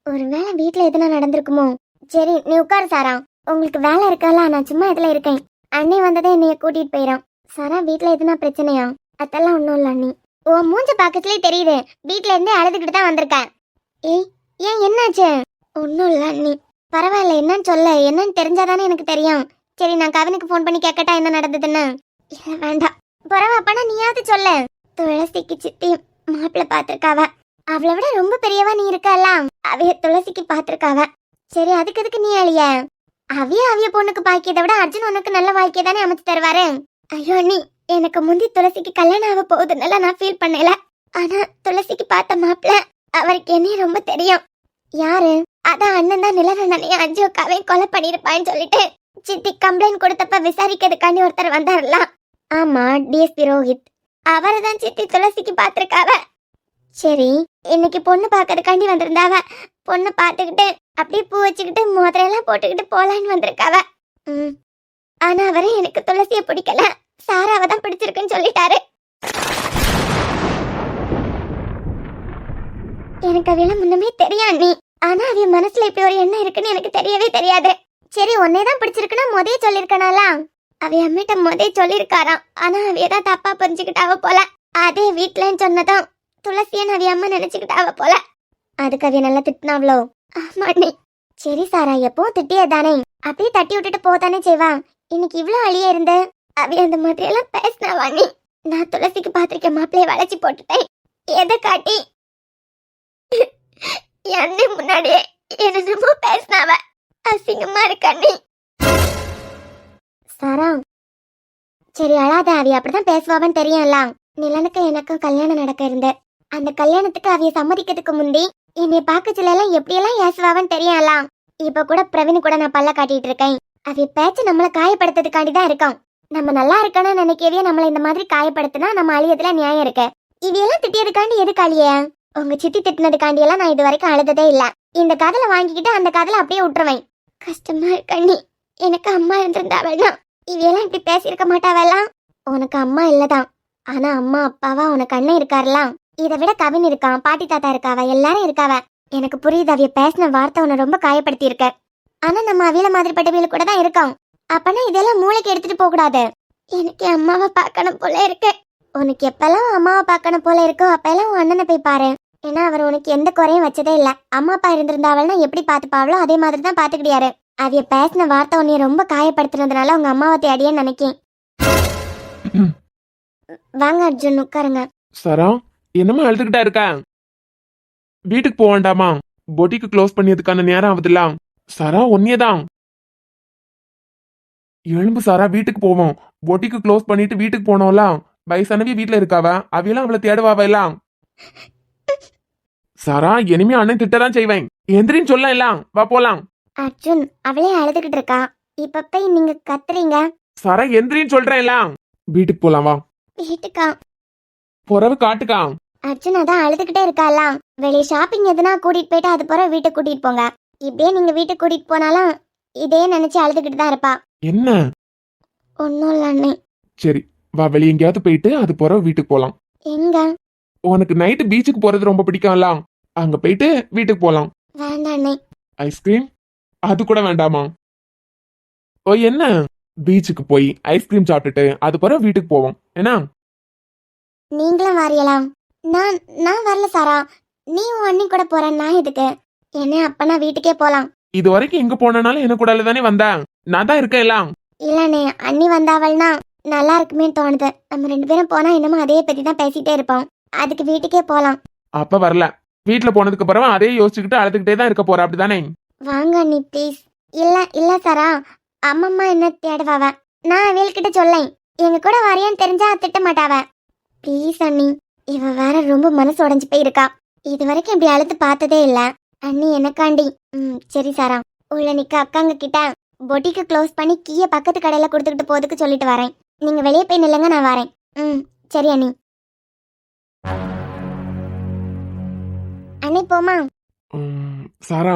ஒருவேளை வீட்டுல எதுனா நடந்திருக்குமோ? சரி நீ உட்காரு சாரா, உங்களுக்கு வேலை இருக்கல, நான் சும்மா இதுல இருக்கேன். அண்ணி வந்ததே என்னைய கூட்டிட்டு போயிடும். சாரா, வீட்டுல எதுனா பிரச்சனையா? அதெல்லாம் ஒண்ணும் இல்ல அண்ணி. உன் மூஞ்ச பாக்கத்துலயே தெரியுது, வீட்டுல இருந்தே அழுதுகிட்டு தான் வந்திருக்கேன். ஏய், ஏன் என்னாச்சு? ஒன்னும் இல்ல அண்ணி. பரவாயில்ல, என்னன்னு சொல்ல, என்னன்னு தெரிஞ்சாதானே எனக்கு தெரியும். சரி, நான் கவினுக்கு ஃபோன் பண்ணி கேட்கட்டா என்ன நடந்ததுன்னு? இல்ல வேண்டாம், பரவாப்பனா நீயாவது சொல்ல. துளசிக்கு சித்தி மாப்பிள்ள பாத்திருக்காவ. அவளை விட ரொம்ப பெரியவா நீ இருக்கல, அவைய துளசிக்கு பாத்திருக்காவ. சரி, அதுக்கு எதுக்கு நீ அழிய? அவிய பொண்ணுக்கு பாக்கியதை விட அர்ஜுன் உனக்கு நல்ல வாழ்க்கையை தானே அமைச்சு தருவாரு. ஐயோ நீ, எனக்கு முந்தி துளசிக்கு கல்யாணம் ஆக போகுதுனால நான் ஃபீல் பண்ணல. ஆனா துளசிக்கு பார்த்த மாப்பிள்ள, அவருக்கு என்னையும் ரொம்ப தெரியும். யாரு? அதான் அண்ணன் தான் நிலவண்ணனையும் அஞ்சோக்காவையும் கொலை பண்ணிருப்பான்னு சொல்லிட்டு சித்தி கம்ப்ளைண்ட் கொடுத்தப்ப விசாரிக்கிறதுக்காண்டி ஒருத்தர் வந்தாருல. ஆமா, டிஎஸ்பி ரோஹித். அவரை தான் சித்தி துளசிக்கு பாத்திருக்காவ. சரி, இன்னைக்கு பொண்ணு பாக்கிறதுக்காண்டி வந்திருந்தாவ. பொண்ணு பாத்துக்கிட்டு அப்படியே பூ வச்சுக்கிட்டு மோதிரையெல்லாம் போட்டுக்கிட்டு போலான்னு வந்திருக்காவ. ஆனா அவரை எனக்கு துளசிய பிடிக்கல, சாராவை தான் பிடிச்சிருக்குன்னு சொல்லிட்டாரு. எனக்கு அவையெல்லாம் முன்னமே தெரியும் நீ, ஆனா அவைய மனசுல இப்படி ஒரு எண்ணம் இருக்குன்னு எனக்கு தெரியவே தெரியாது. சரி, உன்னையதான் பிடிச்சிருக்குன்னா முதே சொல்லிருக்கனாலா? அவைய அம்மிட்ட முதே சொல்லிருக்காராம், ஆனா அவையதான் தப்பா புரிஞ்சுக்கிட்டாவ போல. அதே வீட்டுலன்னு சொன்னதும் துளசியன் அவைய அம்மா நினைச்சுக்கிட்டாவ போல. அதுக்கு அவைய நல்லா திட்டினாவளோ? ஆமா நீ. சரி சாரா, எப்பவும் திட்டியதானே, அப்படியே தட்டி விட்டுட்டு போதானே செய்வா. இன்னைக்கு இவ்வளவு அழிய இருந்து அவைய அந்த மாதிரி எல்லாம் பேசினாவா நீ? நான் துளசிக்கு பாத்திருக்க மாப்பிள்ளைய வளைச்சி போட்டுட்டேன். எதை காட்டி? என்ன முன்னாடியே என்னமோ பேசினாவ, அசிங்கமா இருக்கா நீ. சாரா, சரி அழாத, அவைய அப்படிதான் பேசுவாவன்னு தெரியும்ல. நிலனுக்கு எனக்கும் கல்யாணம் நடக்க இருந்த அந்த கல்யாணத்துக்கு அவைய சம்மதிக்கிறதுக்கு முந்தி என்னைய பாக்கச்சுல எல்லாம் எப்படியெல்லாம் ஏசுவாவன்னு தெரியும்ல. இப்ப கூட பிரவீன் கூட நான் பல்ல காட்டிட்டு இருக்கேன். அவைய பேச்சு நம்மள காயப்படுத்துறதுக்காண்டிதான் இருக்கும். நம்ம நல்லா இருக்கணும்னு நினைக்கவே நம்மள இந்த மாதிரி காயப்படுத்தினா நம்ம அழியதுல நியாயம் இருக்கு. இவையெல்லாம் திட்டியதுக்காண்டி எதுக்கு அழிய? உங்க சித்தி திட்டினதுக்காண்டி எல்லாம் நான் இது வரைக்கும் அழுததே இல்ல. இந்த காதல வாங்கிக்கிட்டு அந்த காதல அப்படியே விட்டுருவேன். கஷ்டமா இருக்கண்ணி, எனக்கு அம்மா இருந்திருந்தாவெல்லாம் இவையெல்லாம் இப்படி பேசியிருக்க மாட்டாவெல்லாம். உனக்கு அம்மா இல்லதான், ஆனா அம்மா அப்பாவா உனக்கு அண்ணன் இருக்காருலாம். இதை விட கவின் இருக்கான், பாட்டி தாத்தா இருக்காவ, எல்லாரும் இருக்காவ. எனக்கு புரியுது, அவைய பேசின வார்த்தை உன்னை ரொம்ப காயப்படுத்தி இருக்க. ஆனா நம்ம அவியல மாதிரிப்பட்டவியல கூட தான் இருக்கோம். அப்பனா இதெல்லாம் மூளைக்கு எடுத்துட்டு போக கூடாது. எனக்கு அம்மாவை பார்க்கணும் போல இருக்கு. உனக்கு எப்பெல்லாம் அம்மாவை பார்க்கணும் போல இருக்கோ அப்பெல்லாம் உன் அண்ணனை போய் பாரு. ஏன்னா அவர் உனக்கு எந்த குறையும் வச்சதே இல்ல. அம்மா அப்பா இருந்திருந்தாவள்னா எப்படி பாத்துப்பாவளோ அதே மாதிரி தான் பாத்துக்கிட்டியாரு. அவைய பேசின வார்த்தை உன்னைய ரொம்ப காயப்படுத்துனதுனால உங்க அம்மாவை தேடியே நினைக்கேன். வாங்க அர்ஜுன், உட்காருங்க. சரா, என்னமா அழுதுகிட்டா இருக்க? வீட்டுக்கு போக வேண்டாமா? பொட்டிக்கு க்ளோஸ் பண்ணியதுக்கான நேரம் ஆகுதுல்ல. சரா, ஒன்னேதான் எழும்பு சாரா, வீட்டுக்கு போவோம். பொட்டிக்கு க்ளோஸ் பண்ணிட்டு வீட்டுக்கு போனோம்ல, வயசானவி வீட்டுல இருக்காவ, அவையெல்லாம் அவளை தேடுவாவ எல்லாம். சாரா, இனிமே அண்ணன் திட்டதான் செய்வேன். எந்திரின்னு சொல்ல எல்லாம், வா போலாம். அர்ஜுன் அவளே அழுதுகிட்டு இருக்கா. இப்ப போய் நீங்க கத்துறீங்க. சாரா எந்திரின்னு சொல்றேன்ல. வீட்டுக்கு போலாம் வா. வீட்டுக்கா? புறவு காட்டுக்கா. அர்ஜுன் அதான் அழுதுகிட்டே இருக்காலாம். வெளியே ஷாப்பிங் எதுனா கூட்டிட்டு போயிட்டு அது பிறகு வீட்டுக்கு கூட்டிட்டு போங்க. இப்படியே நீங்க வீட்டுக்கு கூட்டிட்டு போனாலும் இதே நினைச்சு அழுதுகிட்டு தான் இருப்பா. என்ன? ஒன்னும் இல்ல அண்ணே. சரி வா, வெளிய எங்கேயாவது போயிட்டு அது புறவு வீட்டுக்கு போலாம். எங்க? உனக்கு நைட்டு பீச்சுக்கு போறது ரொம்ப பிடிக்கும்ல, அங்க போயிட்டு வீட்டுக்கு போலாம். வேண்டாம் அண்ணே. ஐஸ்கிரீம்? அது கூட வேண்டாமா? ஓ என்ன? பீச்சுக்கு போய் ஐஸ்கிரீம் சாப்பிட்டுட்டு அது பிறகு வீட்டுக்கு போவோம் என்ன? நீங்களும் வாரியலாம். நான் நான் வரல சாரா. நீ உன் அண்ணி கூட போற, நான் எதுக்கு? என்ன அப்பனா வீட்டுக்கே போலாம். இது வரைக்கும் எங்க போனாலும் என்ன கூட தானே வந்த, நான் தான் இருக்கேன் எல்லாம். இல்லண்ணே, அண்ணி வந்தாவள்னா நல்லா இருக்குமே தோணுது. நம்ம 2 பேரும் போனா என்னமோ அதே பத்தி தான் பேசிட்டே இருப்போம். அதுக்கு வீட்டுக்கே போலாம். அப்ப வரல. வீட்டுல போனதுக்கு அப்புறம் அதே யோசிச்சுக்கிட்டு அழுதுகிட்டே தான் இருக்க போற அப்படிதானே? வாங்க அண்ணி ப்ளீஸ். இல்ல சாரா, அம்மம்மா என்ன தேடுவாவ. நான் அவள்கிட்ட சொல்லேன். எங்க கூட வரையான்னு தெரிஞ்சா திட்ட மாட்டாவ. ப்ளீஸ் அண்ணி. இவ வேற ரொம்ப மனசு உடைஞ்சு போய் இருக்கா. இது வரைக்கும் இப்படி அழுத்து பார்த்ததே இல்ல. அண்ணி எனக்காண்டி. சரி சாரா, உள்ள நிக்க அக்காங்க கிட்ட பொட்டிக்கு க்ளோஸ் பண்ணி கீயை பக்கத்து கடையில கொடுத்துக்கிட்டு போறதுக்கு சொல்லிட்டு வரேன். நீங்க வெளியே போய் நில்லுங்க, நான் வரேன். சரி அண்ணி. அண்ணி போமா? சாரா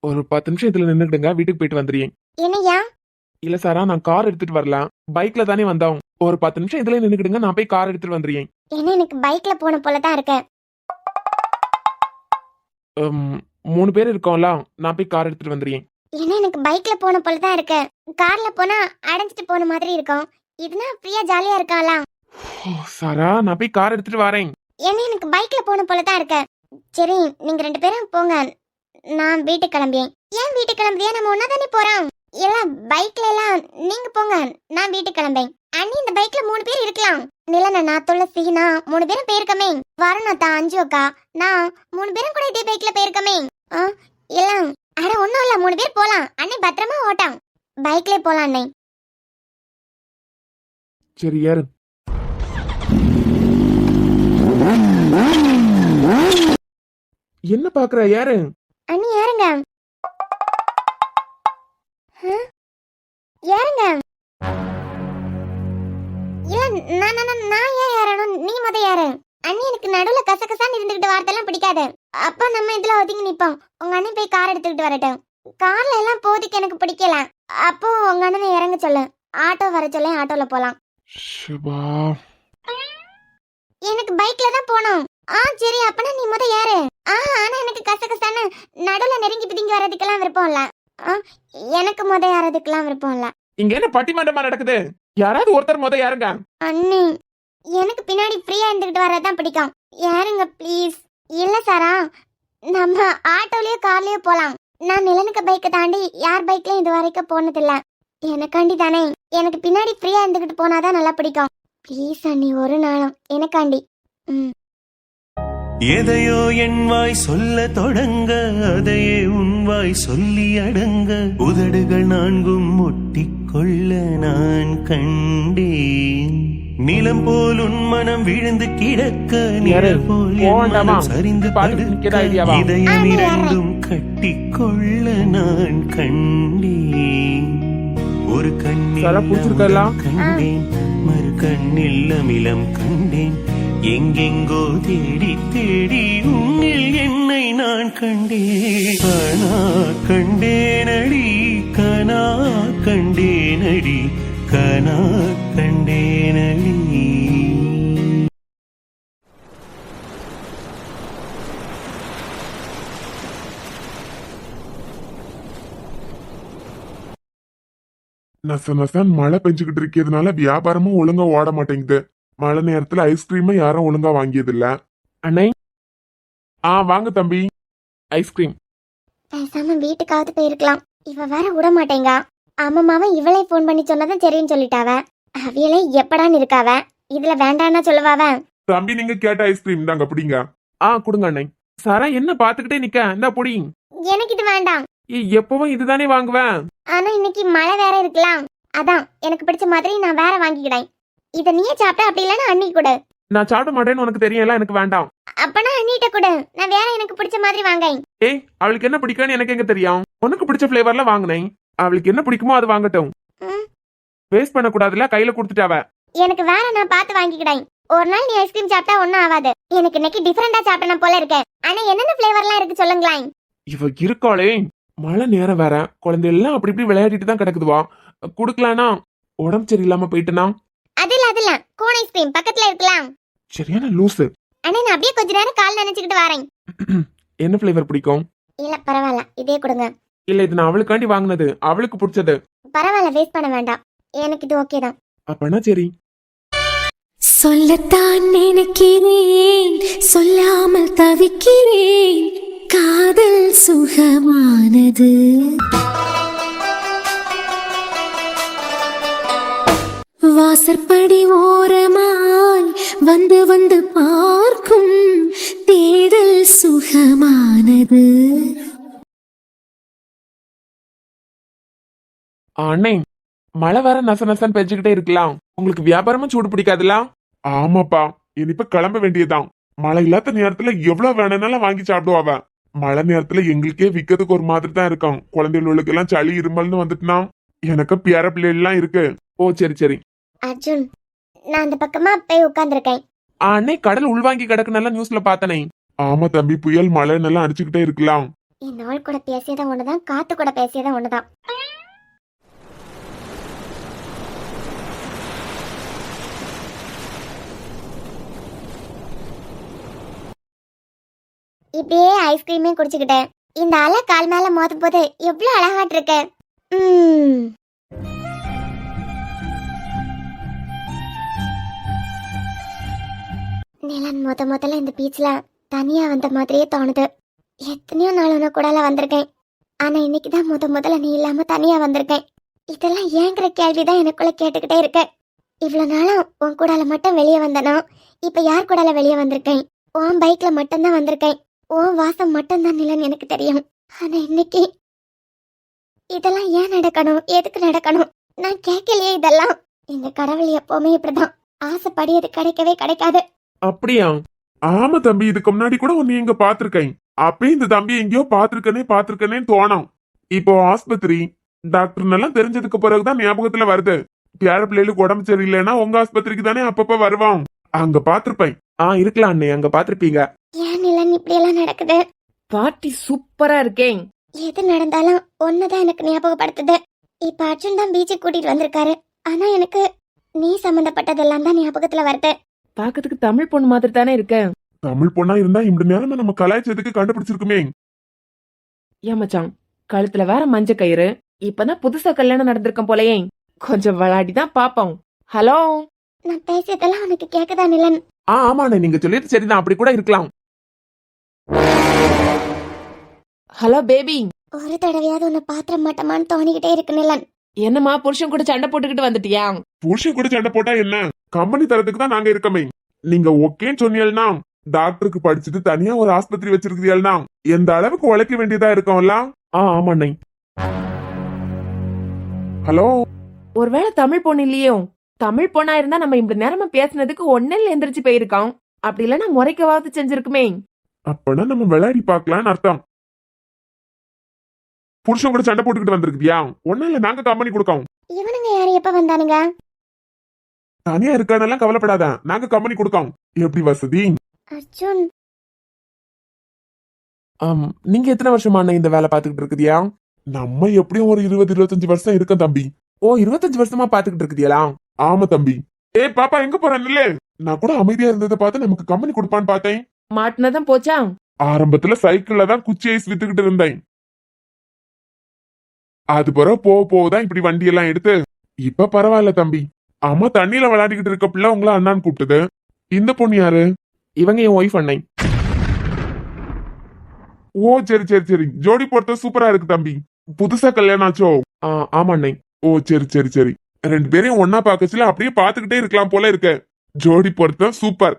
ஒரு 10 நிமிஷம் இதுல நின்னுடுங்க, வீட்டுக்கு போயிட்டு வந்துடுறேன். என்னையா? இல்ல சாரா, நான் கார் எடுத்துட்டு வரலாம். பைக்ல தானே வந்தோம். ஒரு 10 நிமிஷம் இதுல நின்னுக்கிடுங்க, நான் போய் கார் எடுத்துட்டு வந்துடுறேன். ஏன்னா எனக்கு பைக்ல போன போலதான் இருக்கு. 3 பேர் இருக்கோம்ல, நான் போய் கார் எடுத்துட்டு வந்துடுறேன். ஏன்னா எனக்கு பைக்ல போன போலதான் இருக்கு. கார்ல போனா அடைஞ்சிட்டு போன மாதிரி இருக்கும். இதுனா ஃப்ரீயா ஜாலியா இருக்கலாம். சாரா நான் போய் கார் எடுத்துட்டு வரேன். ஏன்னா எனக்கு பைக்ல போன போலதான் இருக்கு. சரி நீங்க 2 பேரும் போங்க, நான் வீட்டுக்கு கிளம்பியேன். ஏன் வீட்டுக்கு கிளம்பியா? நம்ம ஒன்னா தானே போறோம். எல்லாம் பைக்ல எல்லாம் நீங்க போங்க, நான் வீட்டுக்கு கிளம்பேன். அண்ணி இந்த பைக்ல 3 பேர் இருக்கலாம். நிலனா, நான் துளசி, நான் 3 பேரும் போயிருக்கமே. வருணாத்தா, அஞ்சு அக்கா, நான் 3 பேரும் கூட இதே பைக்ல போயிருக்கமே. எல்லாம் அட ஒண்ணும் இல்ல, 3 பேர் போலாம். அண்ணி பத்திரமா ஓட்டாம். பைக்ல போலாம் அண்ணே. சரி யாரு? என்ன பாக்குற? யாரு? அண்ணி யாருங்க? யாருங்க? இல்ல நான் ஏன் யாரணும்? நீ முத யாரு? அண்ணி எனக்கு நடுவுல கசகசான்னு இருந்துகிட்டு வார்த்தைலாம் பிடிக்காது. அப்ப நம்ம இதுல ஒதுங்கி நிப்போம். உங்க அண்ணி போய் கார் எடுத்துக்கிட்டு வரட்டும். கார்ல எல்லாம் போதிக்கு எனக்கு பிடிக்கல. அப்போ உங்க அண்ணனை இறங்க சொல்லு, ஆட்டோ வர சொல்ல, ஆட்டோல போலாம். எனக்கு பைக்ல தான் போகணும். சரி அப்பனா நீ முத யாரு? ஆனா எனக்கு கசகசான்னு நடுவுல நெருங்கி பிதிங்கி வர்றதுக்கெல்லாம் விருப்பம் இல்ல. எனக்கு முத யாரதுக்கெல்லாம் விருப்பம் இல்ல. இங்க என்ன பட்டிமன்றமா நடக்குது? யாராவது ஒருத்தர் முத யாருங்க? அண்ணி எனக்கு பின்னாடி ஃப்ரீயா இருந்துகிட்டு வரதான் பிடிக்கும். யாருங்க ப்ளீஸ். இல்ல சாரா, நம்ம ஆட்டோலயோ கார்லயோ போலாம். நான் நிலனுக்கு பைக்கை தாண்டி யார் பைக்லயும் இது வரைக்கும் போனதில்ல. எனக்காண்டி தானே. எனக்கு பின்னாடி ஃப்ரீயா இருந்துகிட்டு போனாதான் நல்லா பிடிக்கும். ப்ளீஸ் அண்ணி, ஒரு நாளும் எனக்காண்டி. எதையோ என் வாய் சொல்ல தொடங்க, அதையே உன் வாய் சொல்லி அடங்க, உதடுகள் 4ம் ஒட்டிக்கொள்ள நான் கண்டேன். நிலம் போல் உன் மனம் விழுந்து கிடக்க, நிழல் போல் என் மனம் சரிந்து படுக்க, இதயம் 2ம் கட்டிக்கொள்ள நான் கண்டேன். ஒரு கண்ணில் கண்டேன், மறு கண்ணில் அமிலம் கண்டேன். எங்கெங்கோ தேடி தேடி உன்னில் என்னை நான் கண்டேன். கனா கண்டேனடி, கனா கண்டேனடி, கனா கண்டேனடி. நசன் மழை பெஞ்சுக்கிட்டு இருக்கிறதுனால வியாபாரமும் ஒழுங்கா ஓட மாட்டேங்குது. மழை நேரத்துல ஐஸ்கிரீம் யாரும் ஒழுங்கா வாங்கியது இல்ல. அண்ணே வாங்க தம்பி, ஐஸ்கிரீம். பேசாம வீட்டுக்காவது போயிருக்கலாம். இவ வேற விட மாட்டேங்க. அம்மாவும் இவளே போன் பண்ணி சொன்னதான் சரின்னு சொல்லிட்டாவ. அவியலே எப்படான்னு இருக்காவ. இதுல வேண்டான்னா சொல்லுவாவ. தம்பி நீங்க கேட்ட ஐஸ்கிரீம் தாங்க பிடிங்க. கொடுங்க அண்ணே. சாரா என்ன பாத்துக்கிட்டே நிக்க? இந்த பொடி. எனக்கு இது வேண்டாம். எப்பவும் இதுதானே வாங்குவேன். ஆனா இன்னைக்கு மழை வேற இருக்கலாம். அதான் எனக்கு பிடிச்ச மாதிரி நான் வேற வாங்கிக்கிட்டேன். இத நீயே சாப்பிட்ட, அப்படி இல்லைன்னா அண்ணி கூட. நான் சாப்பிட மாட்டேன்னு உனக்கு தெரியல, எனக்கு வேண்டாம். அப்பனா அண்ணிட்ட கூட நான் வேற எனக்கு பிடிச்ச மாதிரி வாங்க. அவளுக்கு என்ன பிடிக்கும்னு எனக்கு எங்க தெரியும்? உனக்கு பிடிச்ச ஃபிளேவர்ல வாங்கினேன். அவளுக்கு என்ன பிடிக்குமோ அது வாங்கட்டும். ம், வேஸ்ட் பண்ண கூடாதுல, கையில கொடுத்துட்டாவ. எனக்கு வேற நான் பார்த்து வாங்கிக்கிட்டேன். ஒரு நாள் நீ ஐஸ்கிரீம் சாப்பிட்டா ஒன்னும் ஆகாது. எனக்கு இன்னைக்கு டிஃபரெண்டா சாப்பிடணும் போல இருக்கேன். ஆனா என்னென்ன ஃபிளேவர்லாம் இருக்கு சொல்லுங்களேன். இவ இருக்காளே, மழை நேரம் வேற, குழந்தை எல்லாம் அப்படி இப்படி விளையாடிட்டு தான் கிடக்குதுவா. குடுக்கலானா உடம்பு சரியில்லாம போயிட்டுனா. அதுல கோன் ஐஸ்கிரீம் பக்கத்துல இருக்கலாம். சரியான லூசு. அண்ணே நான் அப்படியே கொஞ்ச நேரம் கால் நினைச்சுக்கிட்டு வரேன். என்ன ஃபிளேவர் பிடிக்கும்? இல்ல பரவாயில்ல, இதே கொடுங்க. இல்ல, இது நான் அவளுக்காண்டி வாங்கினது, அவளுக்கு பிடிச்சது. பரவாயில்ல, வேஸ்ட் பண்ண வேண்டாம். எனக்கு இது ஓகே தான். அப்பனா சரி. சொல்லத்தான் நினைக்கிறேன், சொல்லாமல் தவிக்கிறேன். காதல் சுகமானது. வாசற்படி ஓரமாய் வந்து வந்து பார்க்கும் தேடல் சுகமானது. அண்ணே, மழை வேற நச நசன்னு பெஞ்சுக்கிட்டே இருக்கலாம். உங்களுக்கு வியாபாரமும் சூடு பிடிக்காதுல? ஆமாப்பா, இனிப்ப கிளம்ப வேண்டியதுதான். மழை இல்லாத நேரத்துல எவ்வளவு வேணும்னாலும் வாங்கி சாப்பிடுவாவ. மழை நேரத்துல எங்களுக்கே விக்கிறதுக்கு ஒரு மாதிரி தான் இருக்கும். குழந்தைகளுக்கு எல்லாம் சளி இருமல்னு வந்துட்டுனா எனக்கு பேர பிள்ளைகள் இருக்கு. ஓ சரி சரி. அர்ஜுன், நான் அந்த பக்கமா போய் உட்கார்ந்துருக்கேன். அண்ணே, கடல் உள்வாங்கி கிடக்குனெல்லாம் நியூஸ்ல பார்த்தனே. ஆமா தம்பி, புயல் மழை நல்லா அடிச்சுக்கிட்டே இருக்கலாம். இந்த ஆள் கூட பேசியதான் ஒண்ணுதான், காத்து கூட பேசியதான் ஒண்ணுதான். இப்படியே ஐஸ்கிரீமே குடிச்சுக்கிட்டேன். இந்த அலை கால் மேல மோதும் போது எவ்வளவு அழகாட்டு இருக்கு. நிலன் முதல்ல இந்த பீச்ல தனியா வந்த மாதிரியே தோணுது. எத்தனையோ நாள் உன கூடால வந்திருக்கேன். ஆனா இன்னைக்குதான் முதல்ல நீ இல்லாம தனியா வந்திருக்கேன். இதெல்லாம் ஏங்கிற கேள்விதான் எனக்குள்ள கேட்டுக்கிட்டே இருக்க. இவ்வளவு நாளும் உன் கூடால மட்டும் வெளியே வந்தனா, இப்ப யார் கூடால வெளியே வந்திருக்கேன்? உன் பைக்ல மட்டும்தான் வந்திருக்கேன். உன் வாசம் மட்டும்தான் நிலன் எனக்கு தெரியும். ஆனா இன்னைக்கு இதெல்லாம் ஏன் நடக்கணும்? எதுக்கு நடக்கணும்? நான் கேட்கலையே இதெல்லாம். இந்த கடவுள் எப்பவுமே இப்படிதான், ஆசைப்படியது கிடைக்கவே கிடைக்காது. அப்படியா? ஆமா தம்பி, இதுக்கு முன்னாடி கூட உன்னை எங்க பாத்திருக்கேன். அப்பயே இந்த தம்பி எங்கேயோ பாத்திருக்கனே தோணும். இப்போ ஆஸ்பத்திரி டாக்டர் எல்லாம் தெரிஞ்சதுக்கு பிறகுதான் ஞாபகத்துல வருது. பேர பிள்ளைகளுக்கு உடம்பு சரியில்லைன்னா உங்க ஆஸ்பத்திரிக்கு தானே அப்பப்ப வருவான். அங்க பாத்திருப்பேன். இருக்கலாம் அண்ணே, அங்க பாத்திருப்பீங்க. ஏன் நிலன் இப்படி எல்லாம் நடக்குது? பார்ட்டி சூப்பரா இருக்கேன். எது நடந்தாலும் ஒண்ணுதான் எனக்கு ஞாபகப்படுத்துது. இப்ப அர்ஜுன் தான் பீச்சுக்கு கூட்டிட்டு வந்திருக்காரு. ஆனா எனக்கு நீ சம்பந்தப்பட்டதெல்லாம் தான் ஞாபகத்துல வருது. பாக்கிறதுக்கு தமிழ் பொண்ணு மாதிரி தானே இருக்க. தமிழ் பொண்ணா இருந்தா இந்த நேரமா நம்ம கலாய்ச்சதுக்கு கண்டுபிடிச்சிருக்குமே. ஏன் மச்சான், கழுத்துல வேற மஞ்ச கயிறு. இப்பதான் புதுசா கல்யாணம் நடந்திருக்கும் போலயே. கொஞ்சம் விளையாடி தான் பாப்போம். ஹலோ, நான் பேசியதெல்லாம் உனக்கு கேக்குதா நிலன்? ஆமாண்ணே, நீங்க சொல்லிட்டு சரிதான், அப்படி கூட இருக்கலாம். Hello baby. ஒரு தடவையாவது உன்னை பாத்திர மாட்டோமான்னு தோணிக்கிட்டே இருக்கு நிலன். என்னம்மா, புருஷன் கூட சண்டை போட்டுக்கிட்டு வந்துட்டியா? புருஷன் கூட சண்டை போட்டா என்ன? கம்பெனி தரத்துக்கு தான் நாங்க இருக்கமே. நீங்க ஓகேன்னு சொன்னீங்கன்னா, டாக்டருக்கு படிச்சுட்டு தனியா ஒரு ஆஸ்பத்திரி வச்சிருக்கீங்கன்னா எந்த அளவுக்கு உழைக்க வேண்டியதா இருக்கும்ல? ஆமாண்ணே. ஹலோ, ஒருவேளை தமிழ் பொண்ணு இல்லையோ? தமிழ் பொண்ணா இருந்தா நம்ம இப்படி நேரமா பேசினதுக்கு ஒன்னேல எந்திரிச்சு போயிருக்கோம். அப்படி இல்லைன்னா முறைக்கவாவது செஞ்சிருக்குமே. அப்பனா நம்ம விளையாடி பாக்கலாம்னு அர்த்தம். புருஷன் கூட சண்டை போட்டுக்கிட்டு வந்திருக்கியா? ஒன்னும் இல்ல, நாங்க கம்பெனி கொடுக்கோம். இவனுங்க யாரு எப்ப வந்தானுங்க? தனியா இருக்கானெல்லாம் கவலைப்படாத, நாங்க கம்பெனி கொடுக்கோம். எப்படி வசதி? அர்ஜுன், நீங்க எத்தனை வருஷமா அண்ணே இந்த வேலை பாத்துக்கிட்டு இருக்குதியா? நம்ம எப்படியும் ஒரு 20-25 வருஷம் இருக்கோம் தம்பி. ஓ, 25 வருஷமா பாத்துக்கிட்டு இருக்குதியா? ஆமா தம்பி. பாப்பா எங்க போறேன்னு இல்ல, நான் கூட அமைதியா இருந்ததை பார்த்து நமக்கு கம்பெனி கொடுப்பான்னு பார்த்தேன். மாட்டினதான் போச்சா? ஆரம்பத்துல சைக்கிள்ல தான் குச்சி ஐஸ் வித்துக்கிட்டு இருந்தேன். அது பிறகு போதான் இப்படி வண்டி எல்லாம் எடுத்து. இப்ப பரவாயில்ல தம்பி. அம்மா தண்ணியில விளையாடிக்கிட்டு இருக்க பிள்ளை உங்கள அண்ணான்னு கூப்பிட்டது. இந்த பொண்ணு யாரு? இவங்க என் ஒய்ஃப் அண்ணே. ஓ சரி, ஜோடி பொறுத்த சூப்பரா இருக்கு தம்பி. புதுசா கல்யாணம் ஆச்சோ? ஆமாண்ணே. ஓ சரி. ரெண்டு பேரையும் ஒன்னா பாக்கச்சுல அப்படியே பாத்துக்கிட்டே இருக்கலாம் போல இருக்க. ஜோடி பொறுத்த சூப்பர்.